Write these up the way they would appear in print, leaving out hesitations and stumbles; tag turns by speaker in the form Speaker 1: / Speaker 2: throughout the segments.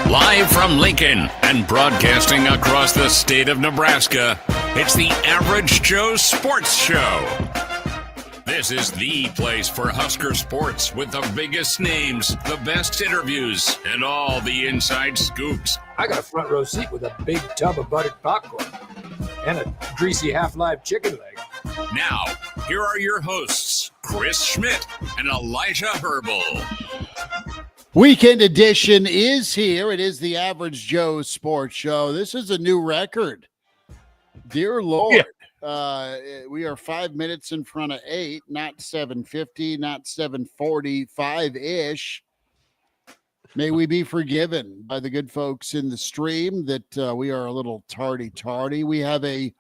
Speaker 1: Live from Lincoln and broadcasting across the state of Nebraska, it's the Average Joe Sports Show. This is the place for Husker sports with the biggest names, the best interviews, and all the inside scoops.
Speaker 2: I got a front row seat with a big tub of buttered popcorn and a greasy half-live chicken leg.
Speaker 1: Now, here are your hosts, Chris Schmidt and Elijah Herbel.
Speaker 3: Weekend edition is here. It is the Average Joe Sports Show. This is a new record. Dear Lord, we are 5 minutes in front of 8, not 7:50, not 7:45-ish. May we be forgiven by the good folks in the stream that we are a little tardy. We have a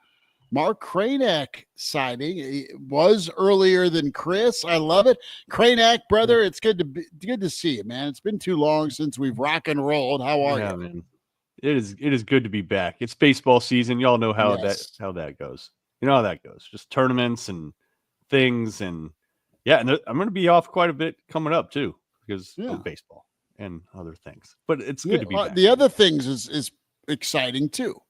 Speaker 3: Mark Kraynak sighting. It was earlier than Chris. I love it. Kraynak, brother, it's good to see you, man. It's been too long since we've rock and rolled. How are you?
Speaker 4: Man. It is good to be back. It's baseball season. Y'all know how that goes. You know how that goes. Just tournaments and things, and I'm going to be off quite a bit coming up too because of baseball and other things. But it's good to be back.
Speaker 3: The other things is exciting too.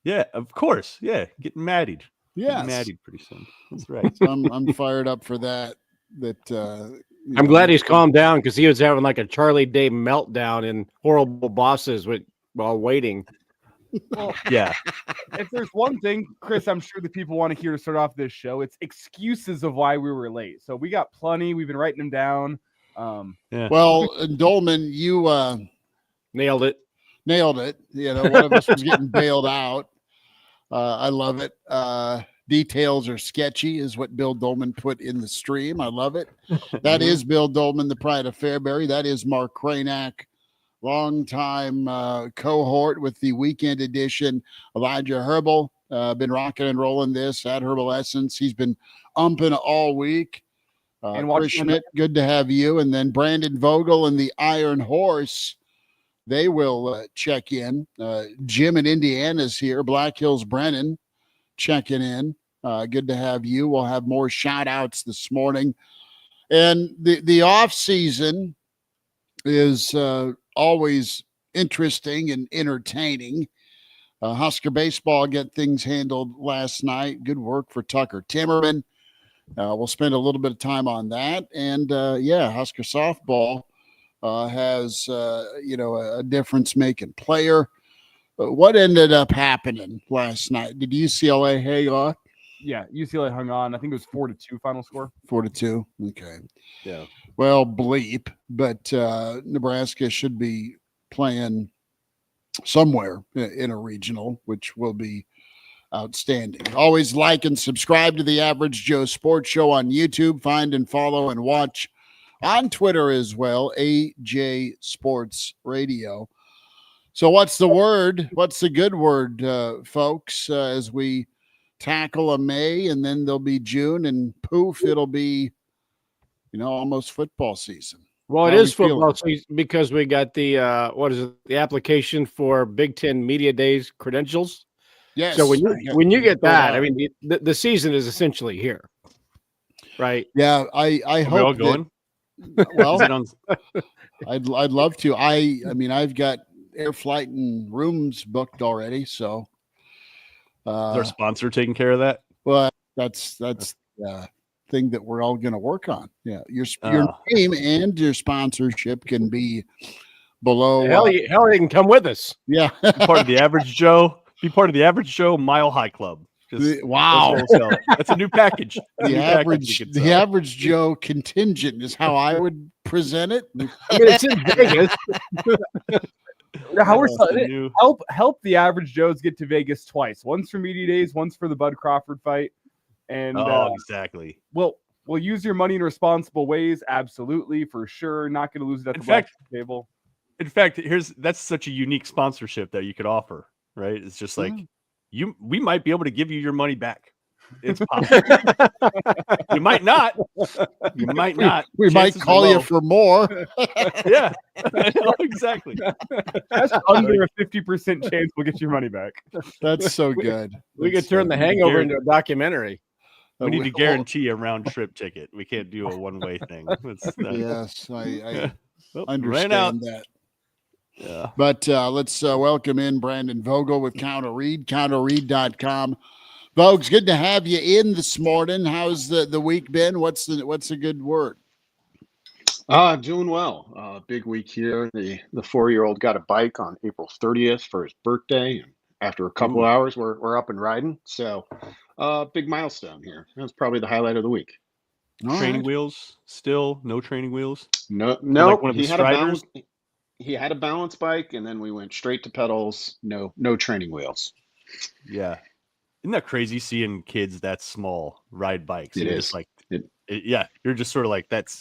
Speaker 4: Yeah, of course. Yeah, getting married.
Speaker 3: Yeah,
Speaker 4: getting married pretty soon. That's right.
Speaker 3: So I'm fired up for that.
Speaker 5: I'm glad he's calmed down because he was having like a Charlie Day meltdown in Horrible Bosses while waiting.
Speaker 6: Well, yeah. If there's one thing, Chris, I'm sure the people want to hear to start off this show, it's excuses of why we were late. So we got plenty. We've been writing them down.
Speaker 3: Well, Doleman, you
Speaker 5: nailed it.
Speaker 3: You know, one of us was getting bailed out. I love it. Details are sketchy is what Bill Doleman put in the stream. I love it. That is Bill Doleman, the pride of Fairbury. That is Mark Kraynak, longtime cohort with the weekend edition. Elijah Herbel, been rocking and rolling this at Herbal Essence. He's been umping all week. And Chris Schmidt, good to have you. And then Brandon Vogel and the Iron Horse, they will check in. Jim in Indiana's here. Black Hills Brennan checking in. Good to have you. We'll have more shout outs this morning. And the off season is always interesting and entertaining. Husker baseball get things handled last night. Good work for Tucker Timmerman. We'll spend a little bit of time on that. And Husker softball has a difference-making player. What ended up happening last night? Did UCLA hang on?
Speaker 6: Yeah, UCLA hung on. I think it was 4-2 final score.
Speaker 3: 4-2. Okay.
Speaker 5: Yeah.
Speaker 3: Well, bleep, but Nebraska should be playing somewhere in a regional, which will be outstanding. Always like and subscribe to the Average Joe Sports Show on YouTube. Find and follow and watch on Twitter as well, AJ Sports Radio. So what's the word? What's the good word, folks, as we tackle a May and then there'll be June and poof, it'll be, almost football season.
Speaker 5: Well, it is football season because we got the the application for Big Ten Media Days credentials.
Speaker 3: Yes.
Speaker 5: So when you get that, I mean, the season is essentially here, right?
Speaker 3: Yeah, I hope.
Speaker 4: Are we all going?
Speaker 3: Well, I'd love to. I mean, I've got air flight and rooms booked already. So,
Speaker 4: is our sponsor taking care of that?
Speaker 3: Well, that's the thing that we're all going to work on. Yeah, your name and your sponsorship can be below.
Speaker 5: Hell, they can come with us.
Speaker 3: Yeah,
Speaker 4: part of the Average Joe. Be part of the Average Joe Mile High Club.
Speaker 3: Wow,
Speaker 4: that's a new package.
Speaker 3: The average Joe contingent is how I would present it.
Speaker 5: I mean, it's in Vegas.
Speaker 6: Help the Average Joes get to Vegas twice. Once for Media Days, once for the Bud Crawford fight. And
Speaker 4: exactly.
Speaker 6: We'll use your money in responsible ways. Absolutely, for sure. Not going to lose it at the black table.
Speaker 4: In fact, that's such a unique sponsorship that you could offer. Right? It's just like we might be able to give you your money back. It's possible. You might not. You might not.
Speaker 3: We might call you for more.
Speaker 4: Yeah, exactly.
Speaker 6: That's under a 50% chance we'll get your money back.
Speaker 3: That's so good.
Speaker 5: We could turn The Hangover into a documentary.
Speaker 4: We need to guarantee a round trip ticket. We can't do a one-way thing.
Speaker 3: Yes, I understand that.
Speaker 4: Yeah.
Speaker 3: But let's welcome in Brandon Vogel with Counter Read, counterread.com. Vogues, good to have you in this morning. How's the week been? What's a good word?
Speaker 7: Doing well. Big week here. The 4-year-old got a bike on April 30th for his birthday, and after a couple hours, we're up and riding. So, big milestone here. That's probably the highlight of the week.
Speaker 4: Training wheels still? No training wheels?
Speaker 7: No.
Speaker 4: Like one of the
Speaker 7: He had
Speaker 4: Striders?
Speaker 7: he had a balance bike, and then we went straight to pedals. No training wheels.
Speaker 4: Yeah. Isn't that crazy seeing kids that small ride bikes?
Speaker 7: It
Speaker 4: You're
Speaker 7: is.
Speaker 4: just like, yeah, you're just sort of like, that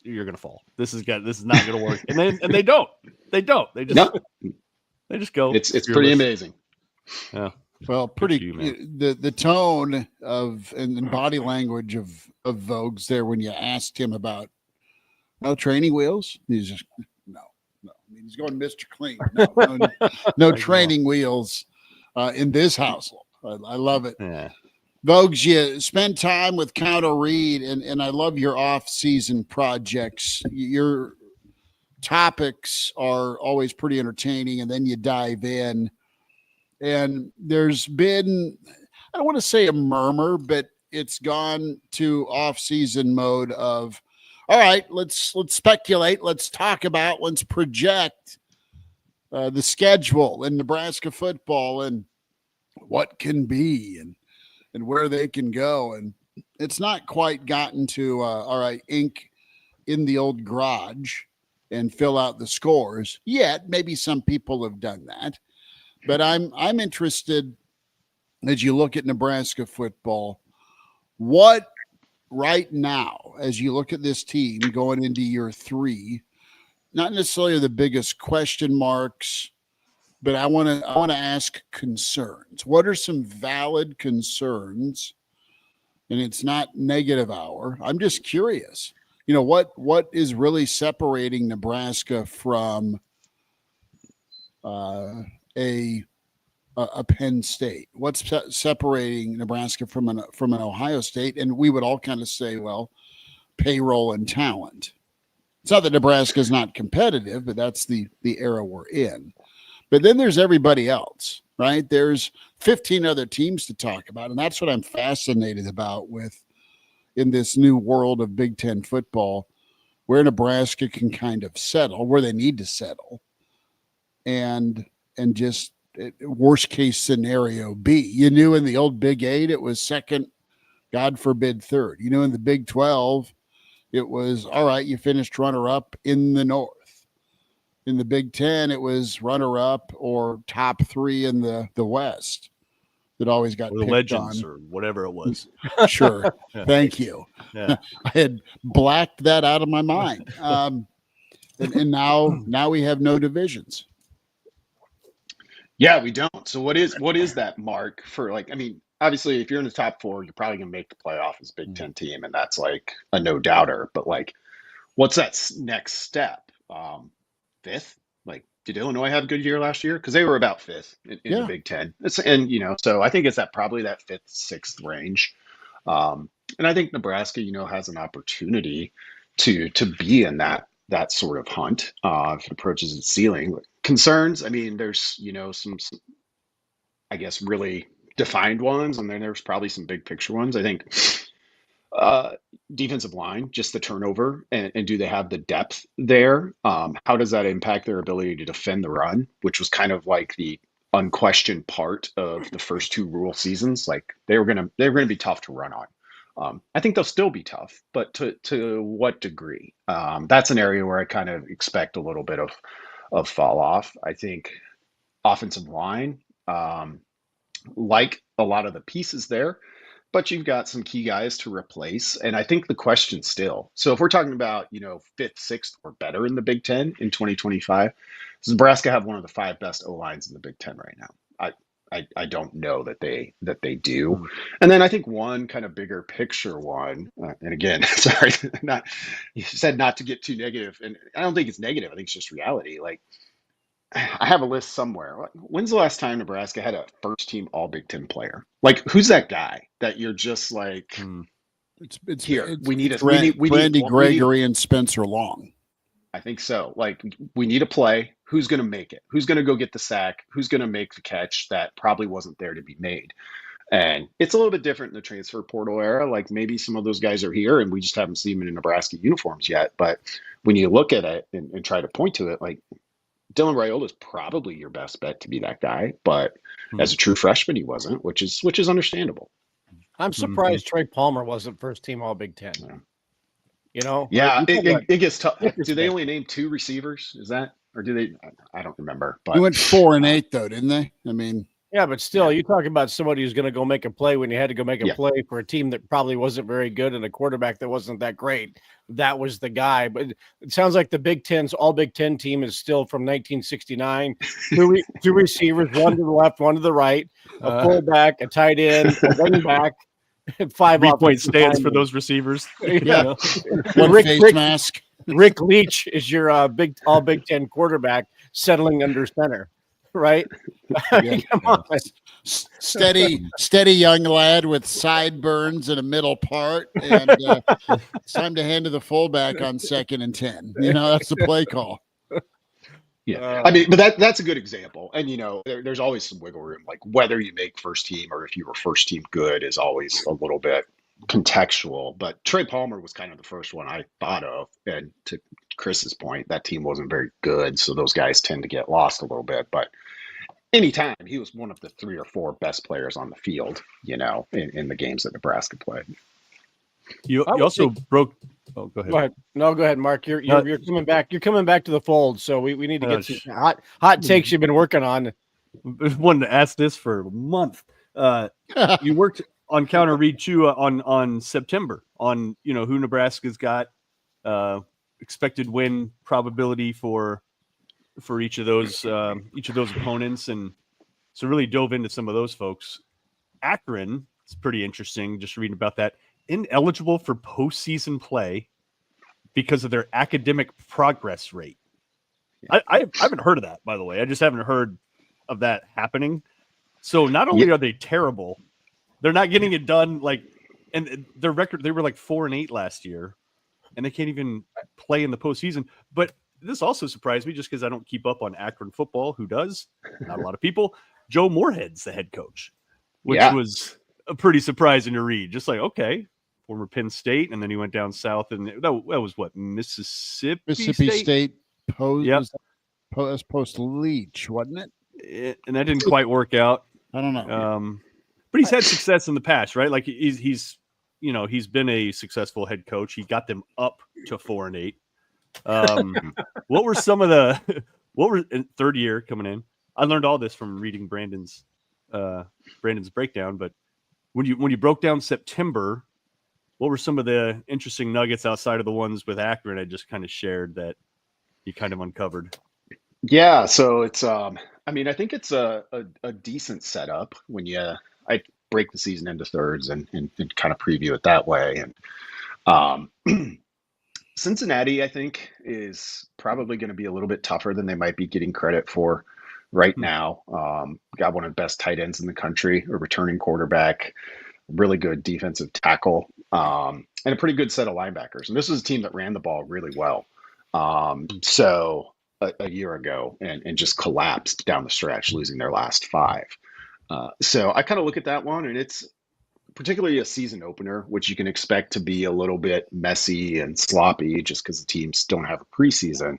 Speaker 4: you're gonna fall. This is not gonna work. And they don't. They just go.
Speaker 7: It's pretty amazing.
Speaker 4: Yeah.
Speaker 3: Well, the tone of and body language of Vogues there when you asked him about no training wheels, he's just no. I mean, he's going Mr. Clean. No training wheels in this household. I love it.
Speaker 4: Yeah.
Speaker 3: Vogues, you spend time with Counter Read, and I love your off-season projects. Your topics are always pretty entertaining, and then you dive in. And there's been, I don't want to say a murmur, but it's gone to off-season mode of, all right, let's speculate, let's talk about, let's project the schedule in Nebraska football and what can be and where they can go. And it's not quite gotten to, all right, ink in the old garage and fill out the scores yet. Maybe some people have done that. But I'm interested, as you look at Nebraska football, what right now, as you look at this team going into year 3, not necessarily the biggest question marks, but I want to ask concerns. What are some valid concerns? And it's not negative hour. I'm just curious. You know, what is really separating Nebraska from a Penn State? What's separating Nebraska from an Ohio State? And we would all kind of say, well, payroll and talent. It's not that Nebraska is not competitive, but that's the era we're in. But then there's everybody else, right? There's 15 other teams to talk about, and that's what I'm fascinated about in this new world of Big Ten football, where Nebraska can kind of settle, where they need to settle, and just worst case scenario B. You knew in the old Big 8 it was second, God forbid third. You know, in the Big 12 it was, all right, you finished runner-up in the North. In the Big 10 it was runner-up or top 3 in the West that always got
Speaker 4: or the
Speaker 3: picked
Speaker 4: Legends
Speaker 3: on.
Speaker 4: or whatever it was.
Speaker 3: Sure. Thank you.
Speaker 4: Yeah.
Speaker 3: I had blacked that out of my mind. And now we have no divisions.
Speaker 7: Yeah, we don't. So what is that mark for, like, I mean, obviously if you're in the top 4, you're probably going to make the playoff as a Big Ten team, and that's like a no doubter. But like, what's that next step? 5th? Like, did Illinois have a good year last year? Because they were about 5th in the Big Ten. And you know, so I think it's probably that 5th, 6th range. And I think Nebraska, you know, has an opportunity to be in that sort of hunt if it approaches its ceiling. Concerns, I mean, there's, you know, some I guess really defined ones, and then there's probably some big picture ones. I think defensive line, just the turnover, and do they have the depth there? How does that impact their ability to defend the run, which was kind of like the unquestioned part of the first 2 Rule seasons? Like, they were gonna be tough to run on. I think they'll still be tough, but to what degree? That's an area where I kind of expect a little bit of fall off. I think offensive line, like a lot of the pieces there, but you've got some key guys to replace. And I think the question still, so if we're talking about, you know, 5th, 6th or better in the Big Ten in 2025, does Nebraska have one of the 5 best O-lines in the Big Ten right now? I don't know that they do. And then I think one kind of bigger picture one, and again, sorry, you said not to get too negative, and I don't think it's negative. I think it's just reality. Like, I have a list somewhere. When's the last time Nebraska had a first-team All Big Ten player? Like, who's that guy that you're just like,
Speaker 3: It's
Speaker 7: here? We need
Speaker 3: Randy Gregory and Spencer Long.
Speaker 7: I think so. Like, we need a play. who's going to make it? Who's going to go get the sack? Who's going to make the catch that probably wasn't there to be made? And it's a little bit different in the transfer portal era. Like maybe some of those guys are here and we just haven't seen them in Nebraska uniforms yet. But when you look at it and try to point to it, like Dylan Raiola is probably your best bet to be that guy. But as a true freshman, he wasn't, which is understandable.
Speaker 5: I'm surprised Trey Palmer wasn't first team All Big Ten.
Speaker 7: Yeah.
Speaker 5: You know?
Speaker 7: Yeah, it gets tough. Do they only name 2 receivers? Is that, or do they? I don't remember. But
Speaker 3: They went 4-8 though, didn't they? I mean,
Speaker 5: yeah, but still, you talk about somebody who's going to go make a play when you had to go make a
Speaker 7: Yeah.
Speaker 5: play for a team that probably wasn't very good and a quarterback that wasn't that great. That was the guy. But it sounds like the Big Ten's All Big Ten team is still from 1969. Two receivers, one to the left, one to the right, a fullback, a tight end, a running back, and 5
Speaker 4: 3-point stands
Speaker 5: linemen.
Speaker 4: for those receivers.
Speaker 5: Yeah.
Speaker 3: one
Speaker 5: Rick-
Speaker 3: face
Speaker 5: Rick-
Speaker 3: mask.
Speaker 5: Rick Leach is your All Big Ten quarterback settling under center, right?
Speaker 3: Yeah.
Speaker 5: Come on.
Speaker 3: Steady young lad with sideburns and a middle part, and it's time to hand to the fullback on 2nd and 10. You know, that's the play call.
Speaker 7: Yeah, I mean, but that's a good example. And, you know, there's always some wiggle room. Like whether you make first team or if you were first team good is always a little bit contextual. But Trey Palmer was kind of the first one I thought of. And to Chris's point, that team wasn't very good. So those guys tend to get lost a little bit. But anytime, he was one of the 3 or 4 best players on the field, you know, in the games that Nebraska played.
Speaker 4: You also broke. Oh, go ahead.
Speaker 5: Go ahead. No, go ahead, Mark. You're coming back. You're coming back to the fold. So we need to get some hot takes you've been working on.
Speaker 4: I've wanted to ask this for a month. You worked on counter read too on September on, you know, who Nebraska's got expected win probability for each of those opponents, and so really dove into some of those folks. Akron, it's pretty interesting just reading about that. Ineligible for postseason play because of their academic progress rate. I haven't heard of that, by the way. I just haven't heard of that happening. So not only are they terrible, they're not getting it done. Like, and their record, they were like 4-8 last year, and they can't even play in the postseason. But this also surprised me just because I don't keep up on Akron football. Who does? Not a lot of people. Joe Moorhead's the head coach, which was pretty surprising to read. Just like, okay, former Penn State, and then he went down south, and that was what, Mississippi
Speaker 3: State post,
Speaker 4: Yep.
Speaker 3: post Leach, wasn't it?
Speaker 4: And that didn't quite work out.
Speaker 3: I don't know.
Speaker 4: But he's had success in the past, right? Like he's you know, he's been a successful head coach. He got them up to 4-8. What were some of the what were in third year coming in? I learned all this from reading Brandon's breakdown, but when you broke down September, what were some of the interesting nuggets outside of the ones with Akron I just kind of shared that you kind of uncovered?
Speaker 7: Yeah, so it's I mean, I think it's a decent setup when I break the season into thirds and kind of preview it that way. And Cincinnati, I think, is probably going to be a little bit tougher than they might be getting credit for right now. Got one of the best tight ends in the country, a returning quarterback, really good defensive tackle, and a pretty good set of linebackers. And this was a team that ran the ball really well. So a year ago and just collapsed down the stretch, losing their last 5. So I kind of look at that one, and it's particularly a season opener, which you can expect to be a little bit messy and sloppy just because the teams don't have a preseason.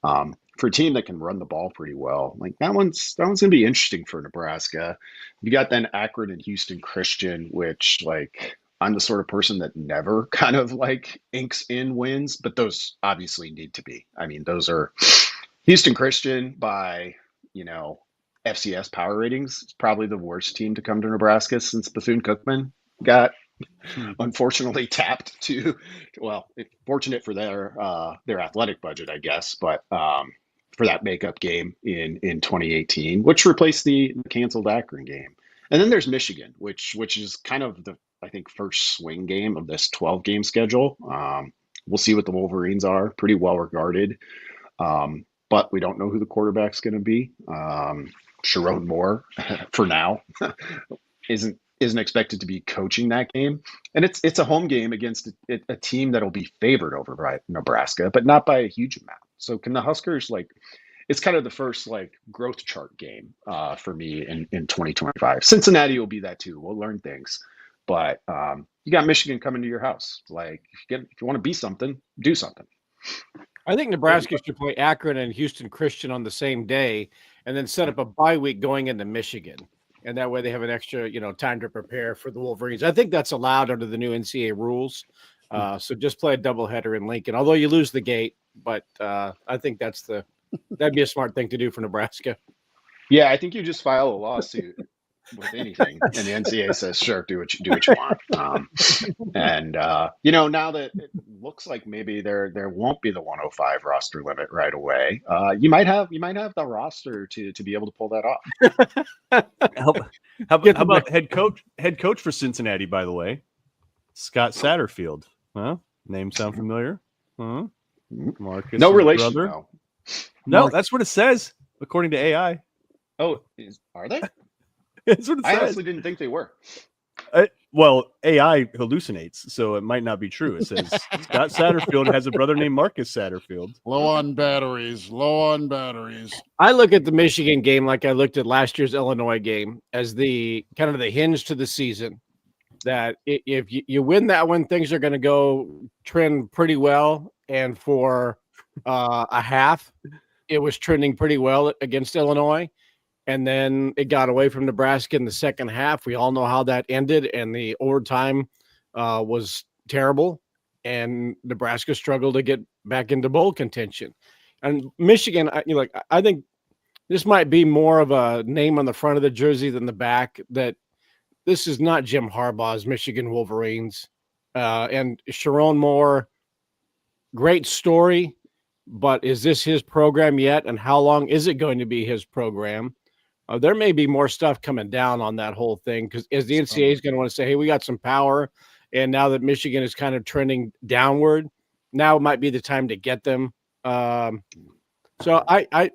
Speaker 7: For a team that can run the ball pretty well, like that one's going to be interesting for Nebraska. You got then Akron and Houston Christian, which like I'm the sort of person that never kind of like inks in wins, but those obviously need to be. I mean, those are Houston Christian by, you know, FCS power ratings. It's probably the worst team to come to Nebraska since Bethune-Cookman got unfortunately tapped to, well, fortunate for their athletic budget, I guess, but for that makeup game in 2018, which replaced the canceled Akron game. And then there's Michigan, which is kind of the, I think, first swing game of this 12-game schedule. We'll see what the Wolverines are. Pretty well regarded, but we don't know who the quarterback's going to be. Sharon Moore, for now, isn't expected to be coaching that game, and it's a home game against a team that'll be favored over by Nebraska, but not by a huge amount. So can the Huskers like it's kind of the first like growth chart game for me in 2025. Cincinnati will be that too. We'll learn things, but you got Michigan coming to your house. Like if you want to be something, do something.
Speaker 5: I think Nebraska should play Akron and Houston Christian on the same day, and then set up a bye week going into Michigan, and that way they have an extra time to prepare for the Wolverines. I think that's allowed under the new NCAA rules. So just play a doubleheader in Lincoln, although you lose the gate. But I think that'd be a smart thing to do for Nebraska.
Speaker 7: Yeah, I think you just file a lawsuit with anything, and the NCAA says, "Sure, do what you want." Now that it looks like maybe there won't be the 105 roster limit right away, you might have the roster to be able to pull that off.
Speaker 4: How about head coach for Cincinnati? By the way, Scott Satterfield. Huh? Name sound familiar? Huh? Marcus,
Speaker 7: no relation.
Speaker 4: Brother? No, that's what it says according to AI.
Speaker 7: Oh, are they?
Speaker 4: That's what it says.
Speaker 7: I honestly didn't think they were.
Speaker 4: Well, AI hallucinates, so it might not be true. It says Scott Satterfield has a brother named Marcus Satterfield.
Speaker 3: Low on batteries.
Speaker 5: I look at the Michigan game like I looked at last year's Illinois game as the kind of the hinge to the season. That if you win that one, things are going to trend pretty well. And for a half, it was trending pretty well against Illinois. And then it got away from Nebraska in the second half. We all know how that ended, and the overtime was terrible. And Nebraska struggled to get back into bowl contention. And Michigan, I think this might be more of a name on the front of the jersey than the back. That this is not Jim Harbaugh's Michigan Wolverines. And Sharon Moore, great story, but is this his program yet? And how long is it going to be his program? There may be more stuff coming down on that whole thing because as the NCAA is going to want to say, hey, we got some power. And now that Michigan is kind of trending downward, now might be the time to get them. So I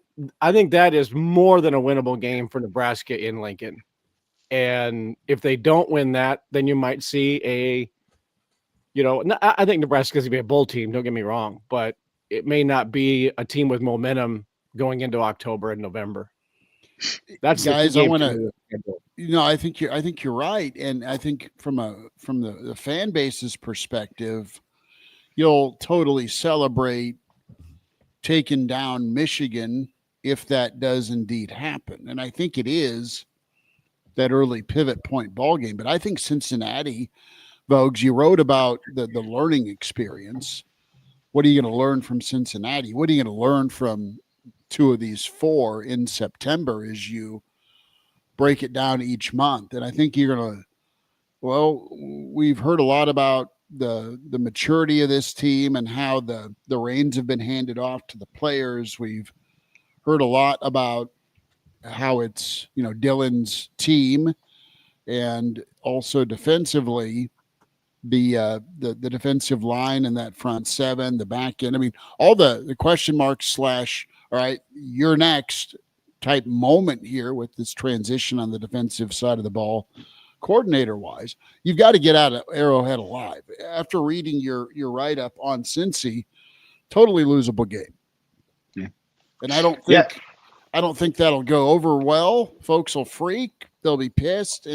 Speaker 5: think that is more than a winnable game for Nebraska in Lincoln. And if they don't win that, then you might see I think Nebraska is going to be a bowl team. Don't get me wrong, but it may not be a team with momentum going into October and November. That's
Speaker 3: guys. I want to. I think you're right, and I think from the fan base's perspective, you'll totally celebrate taking down Michigan if that does indeed happen, and I think it is that early pivot point ball game. But I think Cincinnati, Vogues, you wrote about the learning experience. What are you going to learn from Cincinnati? What are you going to learn from two of these four in September as you break it down each month? And I think you're going to, we've heard a lot about the maturity of this team and how the reins have been handed off to the players. We've heard a lot about how it's, Dylan's team, and also defensively, the defensive line and that front seven, the back end. I mean, all the question marks / all right, you're next type moment here with this transition on the defensive side of the ball, coordinator wise. You've got to get out of Arrowhead alive. After reading your write-up on Cincy, totally losable game.
Speaker 7: Yeah.
Speaker 3: And I don't think that'll go over well. Folks will freak. They'll be pissed.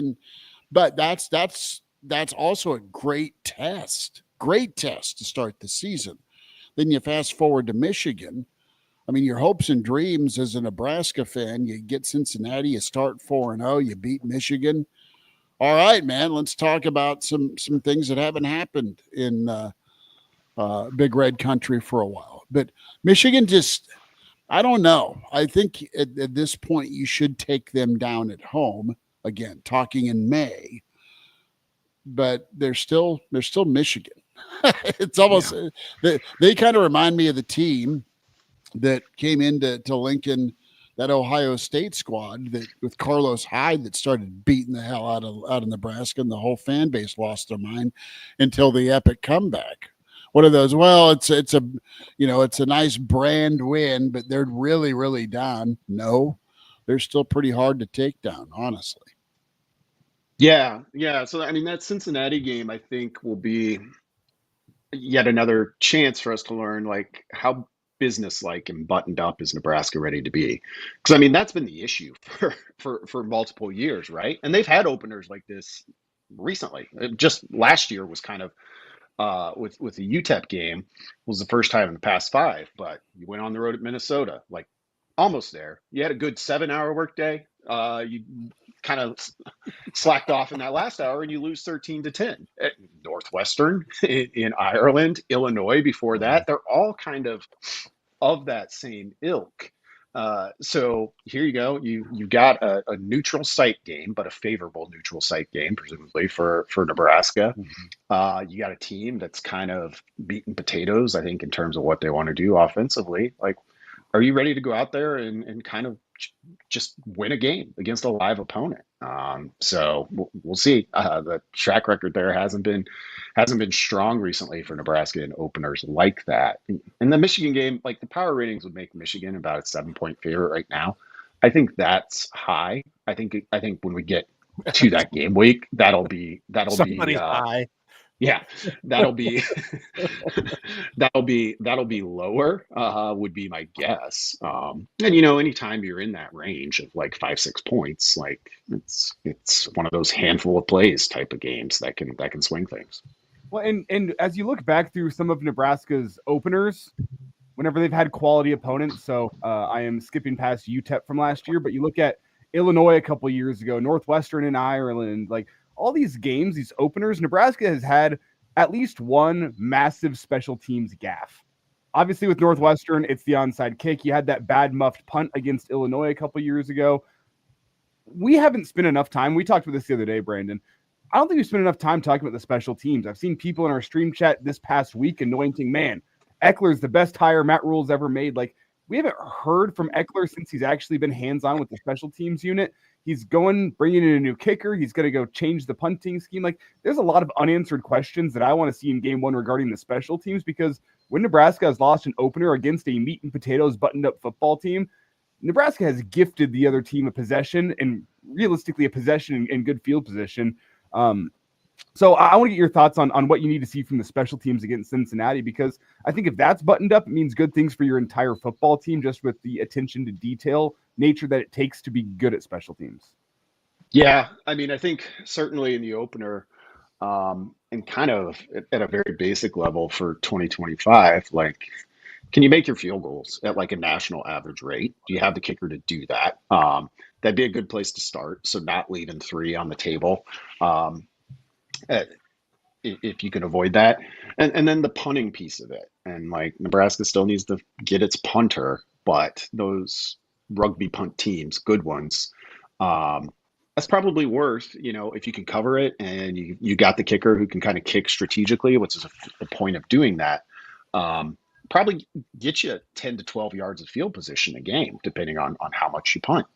Speaker 3: But that's also a great test to start the season. Then you fast forward to Michigan. I mean, your hopes and dreams as a Nebraska fan, you get Cincinnati, you start 4-0, you beat Michigan. All right, man, let's talk about some things that haven't happened in Big Red Country for a while. But Michigan just, I don't know. I think at this point you should take them down at home. Again, talking in May. But they're still Michigan. It's almost they kind of remind me of the team that came into Lincoln, that Ohio State squad that with Carlos Hyde that started beating the hell out of Nebraska, and the whole fan base lost their mind until the epic comeback. One of those, well, it's a nice brand win, but they're really, really down. No, they're still pretty hard to take down, honestly.
Speaker 7: Yeah. So, I mean, that Cincinnati game, I think, will be yet another chance for us to learn, like, how business-like and buttoned up is Nebraska ready to be? Because I mean, that's been the issue for multiple years, right? And they've had openers like this recently. Just last year was kind of with the UTEP game was the first time in the past 5, but you went on the road at Minnesota, like almost there. You had a good 7-hour workday. You kind of slacked off in that last hour and you lose 13-10. At Northwestern in Ireland, Illinois before that, they're all kind of that same ilk. So here you go. You got a neutral site game, but a favorable neutral site game, presumably for Nebraska. You got a team that's kind of beaten potatoes, I think, in terms of what they want to do offensively. Like, are you ready to go out there and kind of just win a game against a live opponent? So we'll see. The track record there hasn't been strong recently for Nebraska in openers like that. In the Michigan game, like the power ratings would make Michigan about a 7-point favorite right now. I think that's high. I think when we get to that game week, that'll be
Speaker 5: high.
Speaker 7: Yeah, that'll be lower, would be my guess. And anytime you're in that range of like 5-6 points, like it's one of those handful of plays type of games that can swing things.
Speaker 6: Well, and as you look back through some of Nebraska's openers, whenever they've had quality opponents, so I am skipping past UTEP from last year, but you look at Illinois a couple years ago, Northwestern in Ireland, like all these games, these openers, Nebraska has had at least one massive special teams gaffe. Obviously, with Northwestern, it's the onside kick. You had that bad muffed punt against Illinois a couple years ago. We haven't spent enough time. We talked about this the other day, Brandon. I don't think we spent enough time talking about the special teams. I've seen people in our stream chat this past week anointing, man, Eckler's the best hire Matt Rule's ever made. Like, we haven't heard from Eckler since he's actually been hands-on with the special teams unit. He's bringing in a new kicker. He's going to go change the punting scheme. Like, there's a lot of unanswered questions that I want to see in game one regarding the special teams, because when Nebraska has lost an opener against a meat and potatoes buttoned-up football team, Nebraska has gifted the other team a possession, and realistically a possession in good field position. So I want to get your thoughts on what you need to see from the special teams against Cincinnati, because I think if that's buttoned up, it means good things for your entire football team, just with the attention to detail nature that it takes to be good at special teams.
Speaker 7: Yeah, I mean, I think certainly in the opener, and kind of at a very basic level for 2025, like, can you make your field goals at like a national average rate? Do you have the kicker to do that? That'd be a good place to start. So not leaving 3 on the table. If you can avoid that, and then the punting piece of it, and like Nebraska still needs to get its punter, but those rugby punt teams, good ones, that's probably worth, if you can cover it and you got the kicker who can kind of kick strategically, which is the point of doing that, probably get you 10 to 12 yards of field position a game, depending on how much you punt.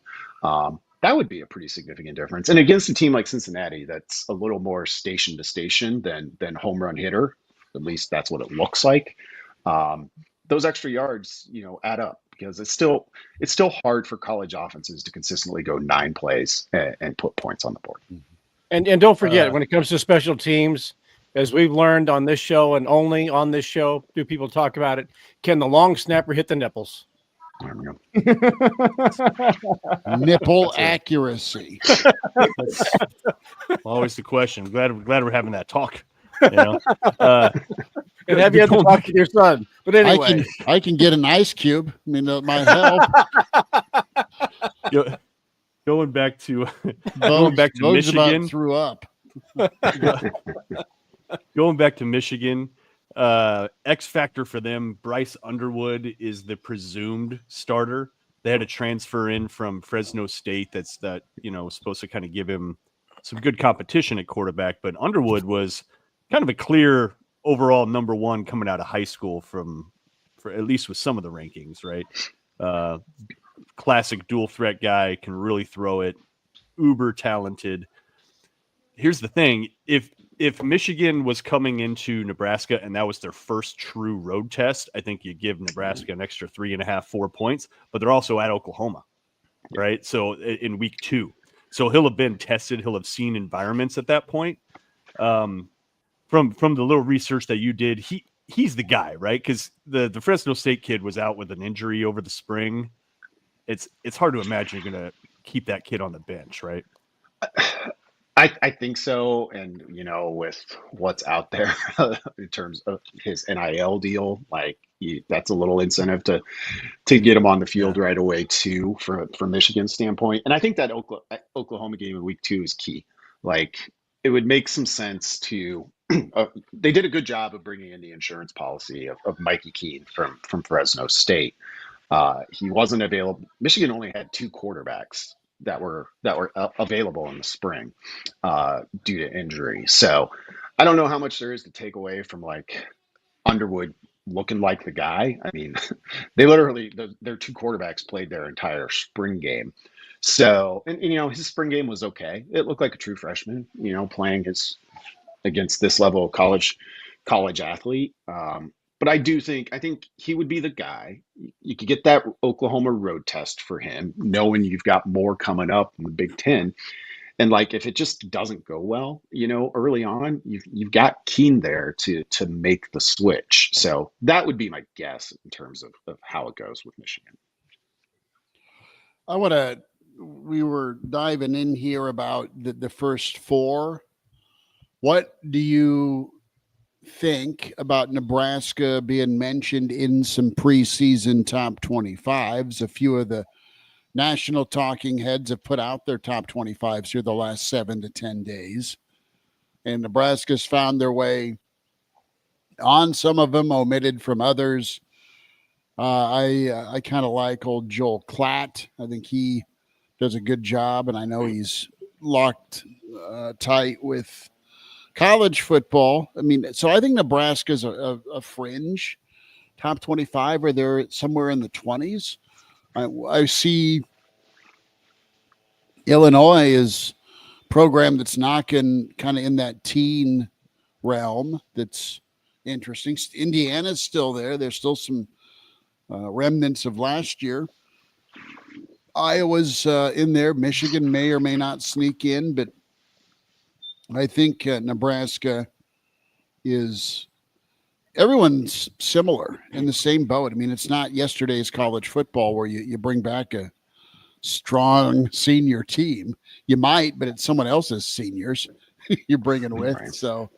Speaker 7: That would be a pretty significant difference. And against a team like Cincinnati, that's a little more station to station than home run hitter. At least that's what it looks like. Those extra yards, add up, because it's still hard for college offenses to consistently go 9 plays and put points on the board.
Speaker 5: And don't forget, when it comes to special teams, as we've learned on this show and only on this show do people talk about it, can the long snapper hit the nipples?
Speaker 7: There we go.
Speaker 3: Nipple accuracy.
Speaker 4: Always the question. Glad we're having that talk.
Speaker 5: And have you had to talk to your son? But anyway,
Speaker 3: I can get an ice cube. I mean, it might help.
Speaker 4: Going back to
Speaker 3: Bones
Speaker 4: Michigan.
Speaker 3: about threw up.
Speaker 4: Going back to Michigan, X factor for them, Bryce Underwood is the presumed starter. They had a transfer in from Fresno State that's supposed to kind of give him some good competition at quarterback, but Underwood was kind of a clear overall number 1 coming out of high school for at least with some of the rankings, right? Classic dual threat guy, can really throw it, uber talented. Here's the thing. If Michigan was coming into Nebraska and that was their first true road test, I think you give Nebraska an extra 3.5, 4 points, but they're also at Oklahoma, right? So in week 2, so he'll have been tested. He'll have seen environments at that point. From the little research that you did, he he's the guy, right? Because the Fresno State kid was out with an injury over the spring. It's hard to imagine you're going to keep that kid on the bench, right?
Speaker 7: I think so. And, with what's out there in terms of his NIL deal, that's a little incentive to get him on the field right away too, from Michigan's standpoint. And I think that Oklahoma game in week 2 is key. It would make some sense to, they did a good job of bringing in the insurance policy of Mikey Keene from Fresno State. He wasn't available. Michigan only had 2 quarterbacks that were available in the spring due to injury. So I don't know how much there is to take away from Underwood looking like the guy. I mean, they literally, their 2 quarterbacks played their entire spring game. So, and his spring game was okay. It looked like a true freshman, playing against this level of college athlete. But I think he would be the guy. You could get that Oklahoma road test for him, knowing you've got more coming up in the Big Ten. And if it just doesn't go well, early on, you've got Keene there to make the switch. So that would be my guess in terms of how it goes with Michigan.
Speaker 3: We were diving in here about the first 4. What do you think about Nebraska being mentioned in some preseason top 25s? A few of the national talking heads have put out their top 25s here the last 7 to 10 days. And Nebraska's found their way on some of them, omitted from others. I kind of like old Joel Klatt. I think he does a good job, and I know he's locked tight with college football. I mean, so I think Nebraska's a fringe top 25, or they're somewhere in the 20s. I see Illinois is a program that's knocking kind of in that teen realm. That's interesting. Indiana's still there. There's still some remnants of last year. Iowa's in there. Michigan may or may not sneak in, but I think Nebraska is – everyone's similar in the same boat. I mean, it's not yesterday's college football where you bring back a strong senior team. You might, but it's someone else's seniors you're bringing with. Right. So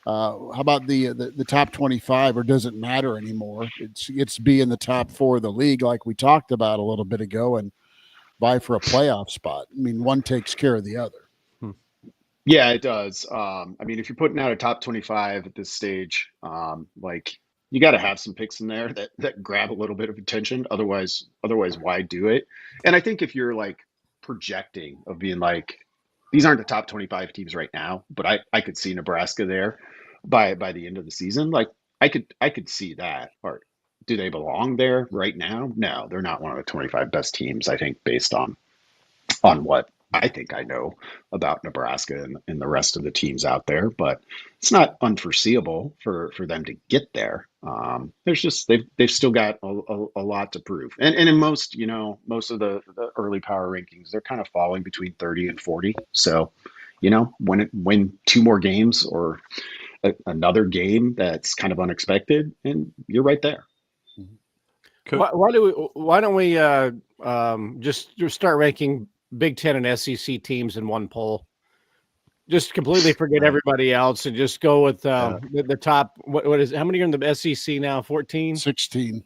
Speaker 3: how about the top 25, or does it matter anymore? It's be in the top 4 of the league like we talked about a little bit ago and vie for a playoff spot. I mean, one takes care of the other.
Speaker 7: Yeah, it does. I mean, if you're putting out a top 25 at this stage, you got to have some picks in there that grab a little bit of attention. Otherwise, why do it? And I think if you're projecting of being these aren't the top 25 teams right now, but I could see Nebraska there by the end of the season. I could see that. Or do they belong there right now? No, they're not one of the 25 best teams, I think, based on what I think I know about Nebraska and the rest of the teams out there, but it's not unforeseeable for them to get there. There's just they've still got a lot to prove, and in most of the early power rankings, they're kind of falling between 30 and 40. So win 2 more games or another game that's kind of unexpected, and you're right there.
Speaker 5: Why don't we just start ranking Big Ten and SEC teams in one poll? Just completely forget everybody else and just go with the top. What is, how many are in the SEC now? 14?
Speaker 3: 16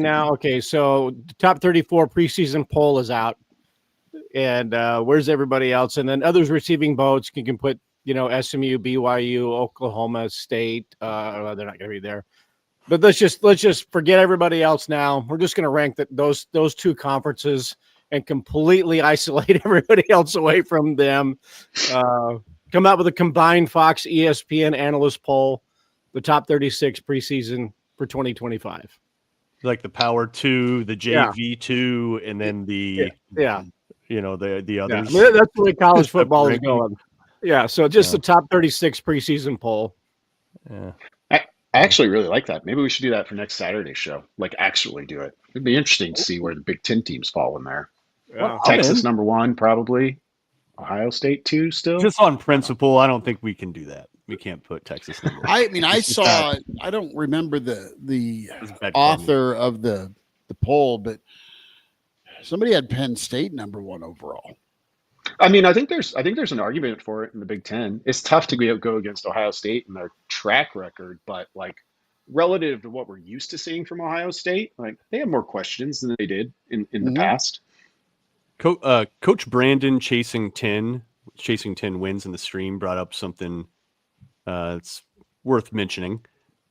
Speaker 5: now. Okay. So the top 34 preseason poll is out, and where's everybody else? And then others receiving votes. You can put, SMU, BYU, Oklahoma State. They're not going to be there, but let's just forget everybody else now. We're just going to rank those 2 conferences and completely isolate everybody else away from them. Come out with a combined Fox ESPN analyst poll, the top 36 preseason for 2025.
Speaker 4: Like the Power 2, the JV 2, and then the others.
Speaker 5: Yeah. That's the way college football is going. Yeah, so just the top 36 preseason poll.
Speaker 4: Yeah.
Speaker 7: I actually really like that. Maybe we should do that for next Saturday's show. Actually do it. It'd be interesting to see where the Big Ten teams fall in there.
Speaker 5: Yeah.
Speaker 7: Texas number 1, probably. Ohio State 2 still.
Speaker 4: Just on principle, I don't think we can do that. can't put Texas number.
Speaker 3: I mean, I saw. I don't remember the author of the poll, but somebody had Penn State number 1 overall.
Speaker 7: I mean, I think there's an argument for it in the Big Ten. It's tough to go against Ohio State and their track record, but like relative to what we're used to seeing from Ohio State, like they have more questions than they did in the past.
Speaker 4: Coach Brandon chasing 10 wins in the stream brought up something it's worth mentioning.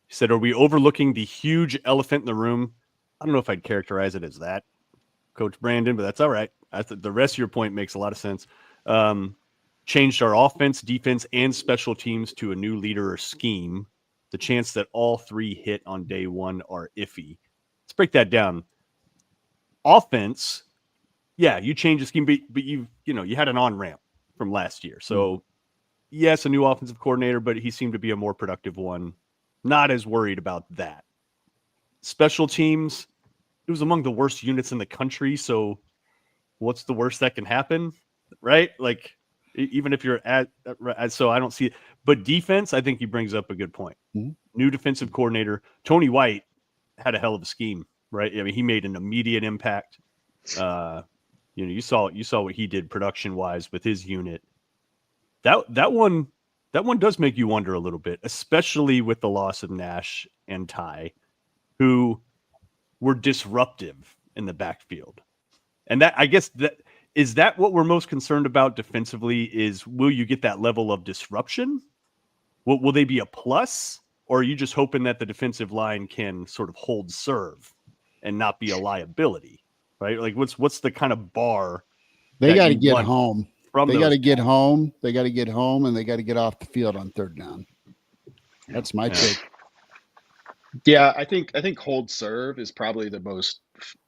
Speaker 4: He said, "Are we overlooking the huge elephant in the room?" I don't know if I'd characterize it as that, Coach Brandon, but that's all right. The rest of your point makes a lot of sense. Changed our offense, defense, and special teams to a new leader or scheme. The chance that all 3 hit on day 1 are iffy. Let's break that down. Offense, yeah, you changed the scheme, but you had an on-ramp from last year. So, yes, a new offensive coordinator, but he seemed to be a more productive one. Not as worried about that. Special teams, it was among the worst units in the country, so what's the worst that can happen, right? Like, even if you're so I don't see it. But defense, I think he brings up a good point. Mm-hmm. New defensive coordinator. Tony White had a hell of a scheme, right? I mean, he made an immediate impact. You saw what he did production-wise with his unit. That one does make you wonder a little bit, especially with the loss of Nash and Ty, who were disruptive in the backfield. And that, I guess, is that what we're most concerned about defensively, is will you get that level of disruption? Will they be a plus, or are you just hoping that the defensive line can sort of hold serve and not be a liability, right? Like what's the kind of bar?
Speaker 3: They got to get home.
Speaker 4: They
Speaker 3: got to get home. They got to get home, and they got to get off the field on 3rd down. That's my take.
Speaker 7: Yeah, I think hold serve is probably the most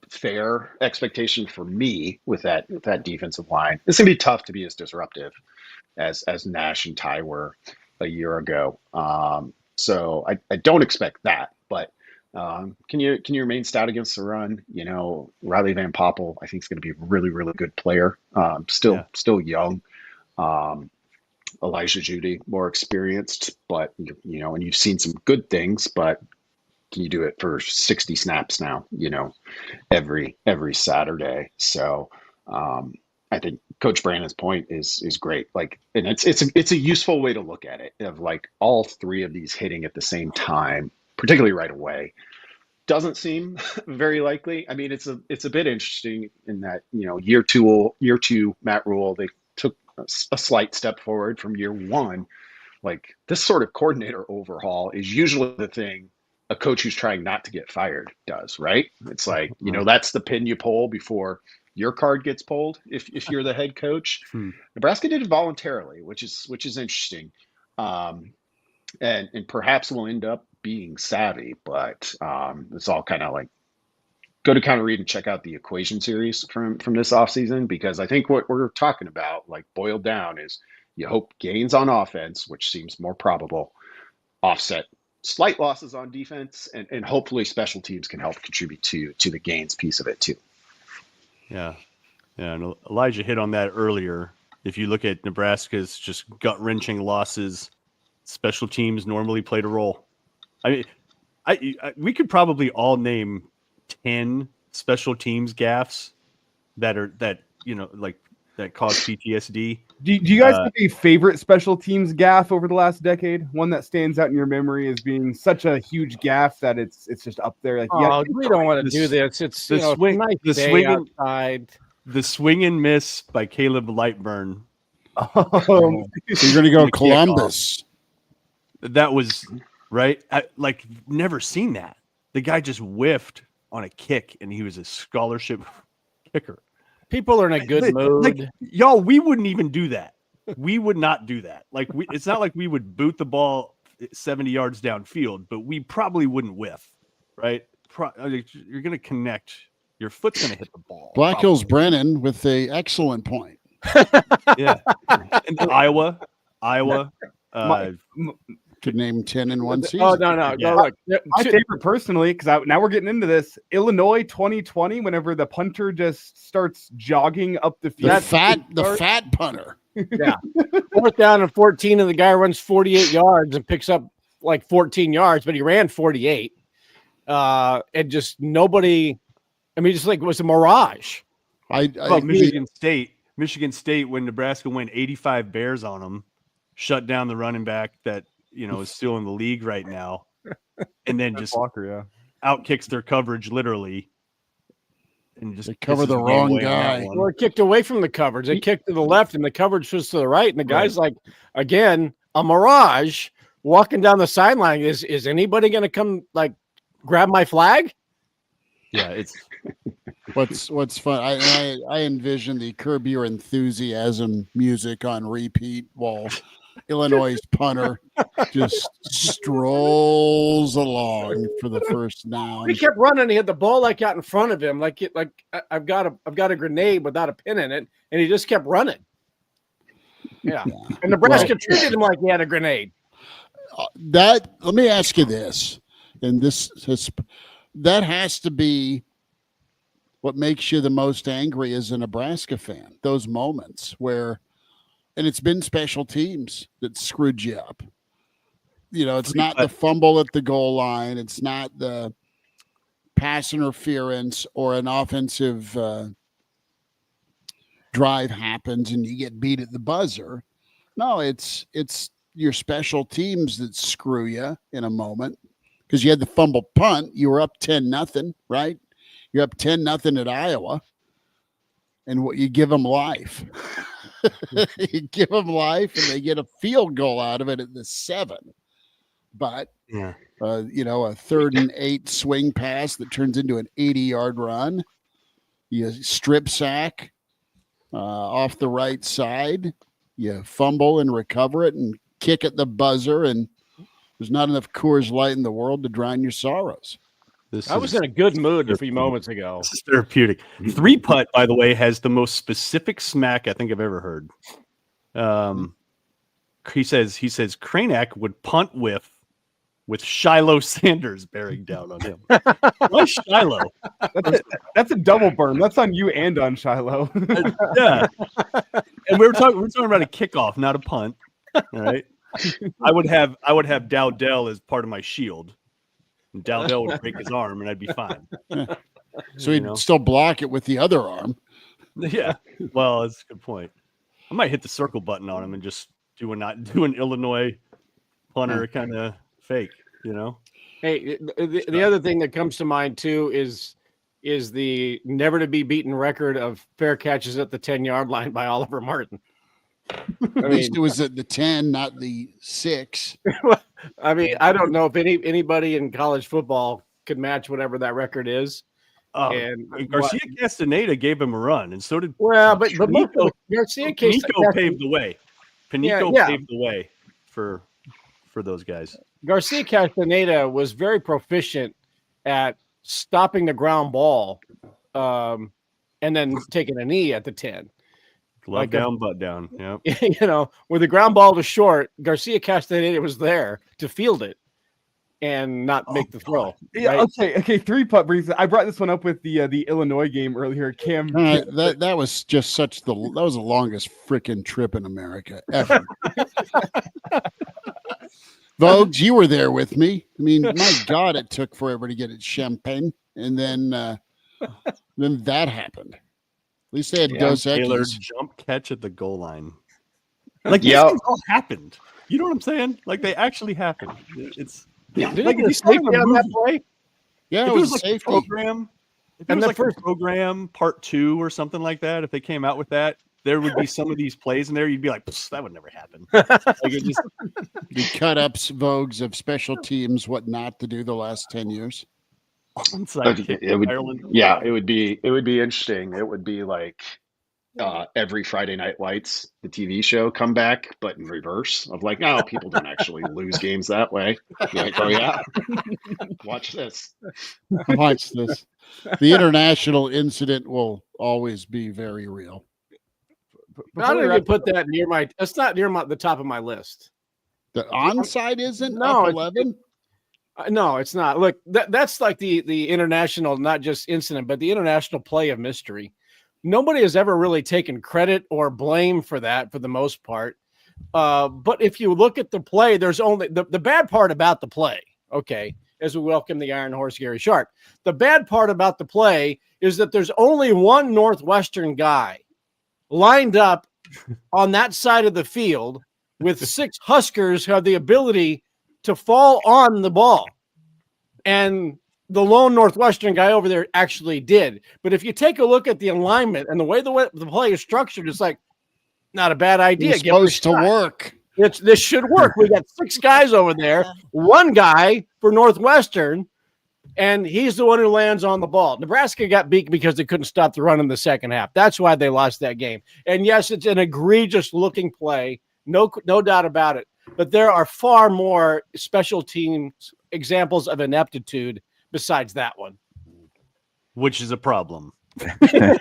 Speaker 7: fair expectation for me with that defensive line. It's gonna be tough to be as disruptive as Nash and Ty were a year ago. So I don't expect that, but can you remain stout against the run? Riley Van Poppel, I think, is going to be a really, really good player. Still young. Elijah Judy, more experienced, but and you've seen some good things, but can you do it for 60 snaps now? Every Saturday. So I think Coach Brandon's point is great. Like, and it's a useful way to look at it, of like all 3 of these hitting at the same time, particularly right away. Doesn't seem very likely. I mean, it's a bit interesting in that year two Matt Rule, they took a slight step forward from year 1. Like, this sort of coordinator overhaul is usually the thing a coach who's trying not to get fired does, right? It's like, that's the pin you pull before your card gets pulled if you're the head coach. Nebraska did it voluntarily, which is interesting, and perhaps will end up being savvy, but it's all kind of like, go to Counter Read and check out the equation series from this offseason, because I think what we're talking about, like boiled down, is you hope gains on offense, which seems more probable, offset slight losses on defense, and hopefully special teams can help contribute to the gains piece of it too.
Speaker 4: Yeah. And Elijah hit on that earlier. If you look at Nebraska's just gut-wrenching losses, special teams normally played a role. I mean, we could probably all name 10 special teams gaffes that cause PTSD.
Speaker 6: Do you guys have a favorite special teams gaffe over the last decade? One that stands out in your memory as being such a huge gaffe that it's just up there. Like,
Speaker 5: we don't want to do this. It's the
Speaker 4: swing and miss by Caleb Lightburn.
Speaker 3: You're going to go Columbus.
Speaker 4: That was right. Never seen that. The guy just whiffed on a kick, and he was a scholarship kicker.
Speaker 5: People are in a good mood.
Speaker 4: Y'all, we wouldn't even do that. We would not do that. It's not like we would boot the ball 70 yards downfield, but we probably wouldn't whiff, right? You're going to connect. Your foot's going to hit the ball.
Speaker 3: Black Hills Brennan with an excellent point.
Speaker 4: Yeah. And Iowa.
Speaker 3: Could name 10 in one season.
Speaker 5: Oh no! Look,
Speaker 6: My favorite personally, because now we're getting into this. Illinois 2020. Whenever the punter just starts jogging up the field,
Speaker 3: the fat punter.
Speaker 5: Yeah, 4th down and 14, and the guy runs 48 yards and picks up like 14 yards, but he ran 48. And just nobody. I mean, just like it was a mirage.
Speaker 4: Michigan State, when Nebraska went 85 bears on them, shut down the running back that is still in the league right now, and then just outkicks their coverage literally, and just
Speaker 3: they cover the wrong guy.
Speaker 5: Or kicked away from the coverage. They kicked to the left, and the coverage was to the right, and the guy's like, again, a mirage walking down the sideline. Is anybody going to come like grab my flag?
Speaker 4: Yeah, it's
Speaker 3: what's fun. I envision the Curb Your Enthusiasm music on repeat while Illinois' punter just strolls along for the first down.
Speaker 5: He kept running. He had the ball like out in front of him, like I've got a grenade without a pin in it, and he just kept running. Yeah. And Nebraska treated him like he had a grenade.
Speaker 3: Let me ask you this, and that has to be what makes you the most angry as a Nebraska fan. Those moments where. And it's been special teams that screwed you up. It's not the fumble at the goal line. It's not the pass interference or an offensive drive happens and you get beat at the buzzer. No, it's your special teams that screw you in a moment because you had the fumble punt. You were up 10-0, right? You're up 10-0 at Iowa. And what you give them life. You give them life and they get a field goal out of it at the 7. But, a 3rd and 8 swing pass that turns into an 80-yard run. You strip sack off the right side. You fumble and recover it and kick at the buzzer. And there's not enough Coors Light in the world to drown your sorrows.
Speaker 5: I was in a good mood a few moments ago.
Speaker 4: This is therapeutic. 3-putt, by the way, has the most specific smack I think I've ever heard. He says Kraynak would punt with Shiloh Sanders bearing down on him. Why Shiloh?
Speaker 6: That's a double burn. That's on you and on Shiloh.
Speaker 4: Yeah. And we were talking about a kickoff, not a punt. All right. I would have Dowdell as part of my shield. And Dowdell would break his arm, and I'd be fine.
Speaker 3: So he'd still block it with the other arm.
Speaker 4: Yeah. Well, that's a good point. I might hit the circle button on him and just do an Illinois punter kind of fake,
Speaker 5: Hey, the other thing that comes to mind too is the never to be beaten record of fair catches at the 10-yard line by Oliver Martin.
Speaker 3: At least it was at the 10, not the 6.
Speaker 5: I mean, I don't know if anybody in college football could match whatever that record is.
Speaker 4: And Garcia Castaneda gave him a run, and so did
Speaker 5: but
Speaker 4: Garcia Castaneda paved the way. Panico paved the way for those guys.
Speaker 5: Garcia Castaneda was very proficient at stopping the ground ball, and then taking a knee at the 10.
Speaker 4: Glove down, butt down. Yeah.
Speaker 5: Where the ground ball was short, Garcia Castaneda was there to field it and not make the throw.
Speaker 6: Yeah. Right? Okay. 3-putt brings. I brought this one up with the Illinois game earlier. Cam.
Speaker 3: That was just that was the longest freaking trip in America ever. Vogues, you were there with me. I mean, my God, it took forever to get it champagne, and then that happened. At least they had Dos
Speaker 4: Taylor
Speaker 3: Equis.
Speaker 4: Jump catch at the goal line. Like these things all happened. You know what I'm saying? Like they actually happened. It's like if
Speaker 5: safety on that play.
Speaker 3: Yeah,
Speaker 4: it was like
Speaker 3: safety.
Speaker 4: a program. If it was like a program part 2 or something like that, if they came out with that, there would be some of these plays in there. You'd be like, that would never happen. Like it just
Speaker 3: the cut-ups, Vogues of special teams, what not to do the last 10 years.
Speaker 7: It would be interesting. It would be like every Friday Night Lights, the TV show, come back, but in reverse of like, no, people don't actually lose games that way. Like, oh yeah, watch this.
Speaker 3: Watch this. The international incident will always be very real.
Speaker 5: I don't even put that near my. That's not near the top of my list.
Speaker 3: The onside isn't
Speaker 5: No,
Speaker 3: up 11?
Speaker 5: No, it's not. Look, that's like the international, not just incident, but the international play of mystery. Nobody has ever really taken credit or blame for that for the most part. But if you look at the play, there's only the bad part about the play. Okay, as we welcome the Iron Horse Gary Sharp. The bad part about the play is that there's only one Northwestern guy lined up on that side of the field with 6 Huskers who have the ability to fall on the ball. And the lone Northwestern guy over there actually did. But if you take a look at the alignment and the way the play is structured, it's like not a bad idea.
Speaker 3: It's supposed to work.
Speaker 5: This should work. We got 6 guys over there, 1 guy for Northwestern, and he's the one who lands on the ball. Nebraska got beat because they couldn't stop the run in the second half. That's why they lost that game. And yes, it's an egregious looking play. No doubt about it. But there are far more special teams examples of ineptitude besides that one.
Speaker 4: Which is a problem.
Speaker 7: The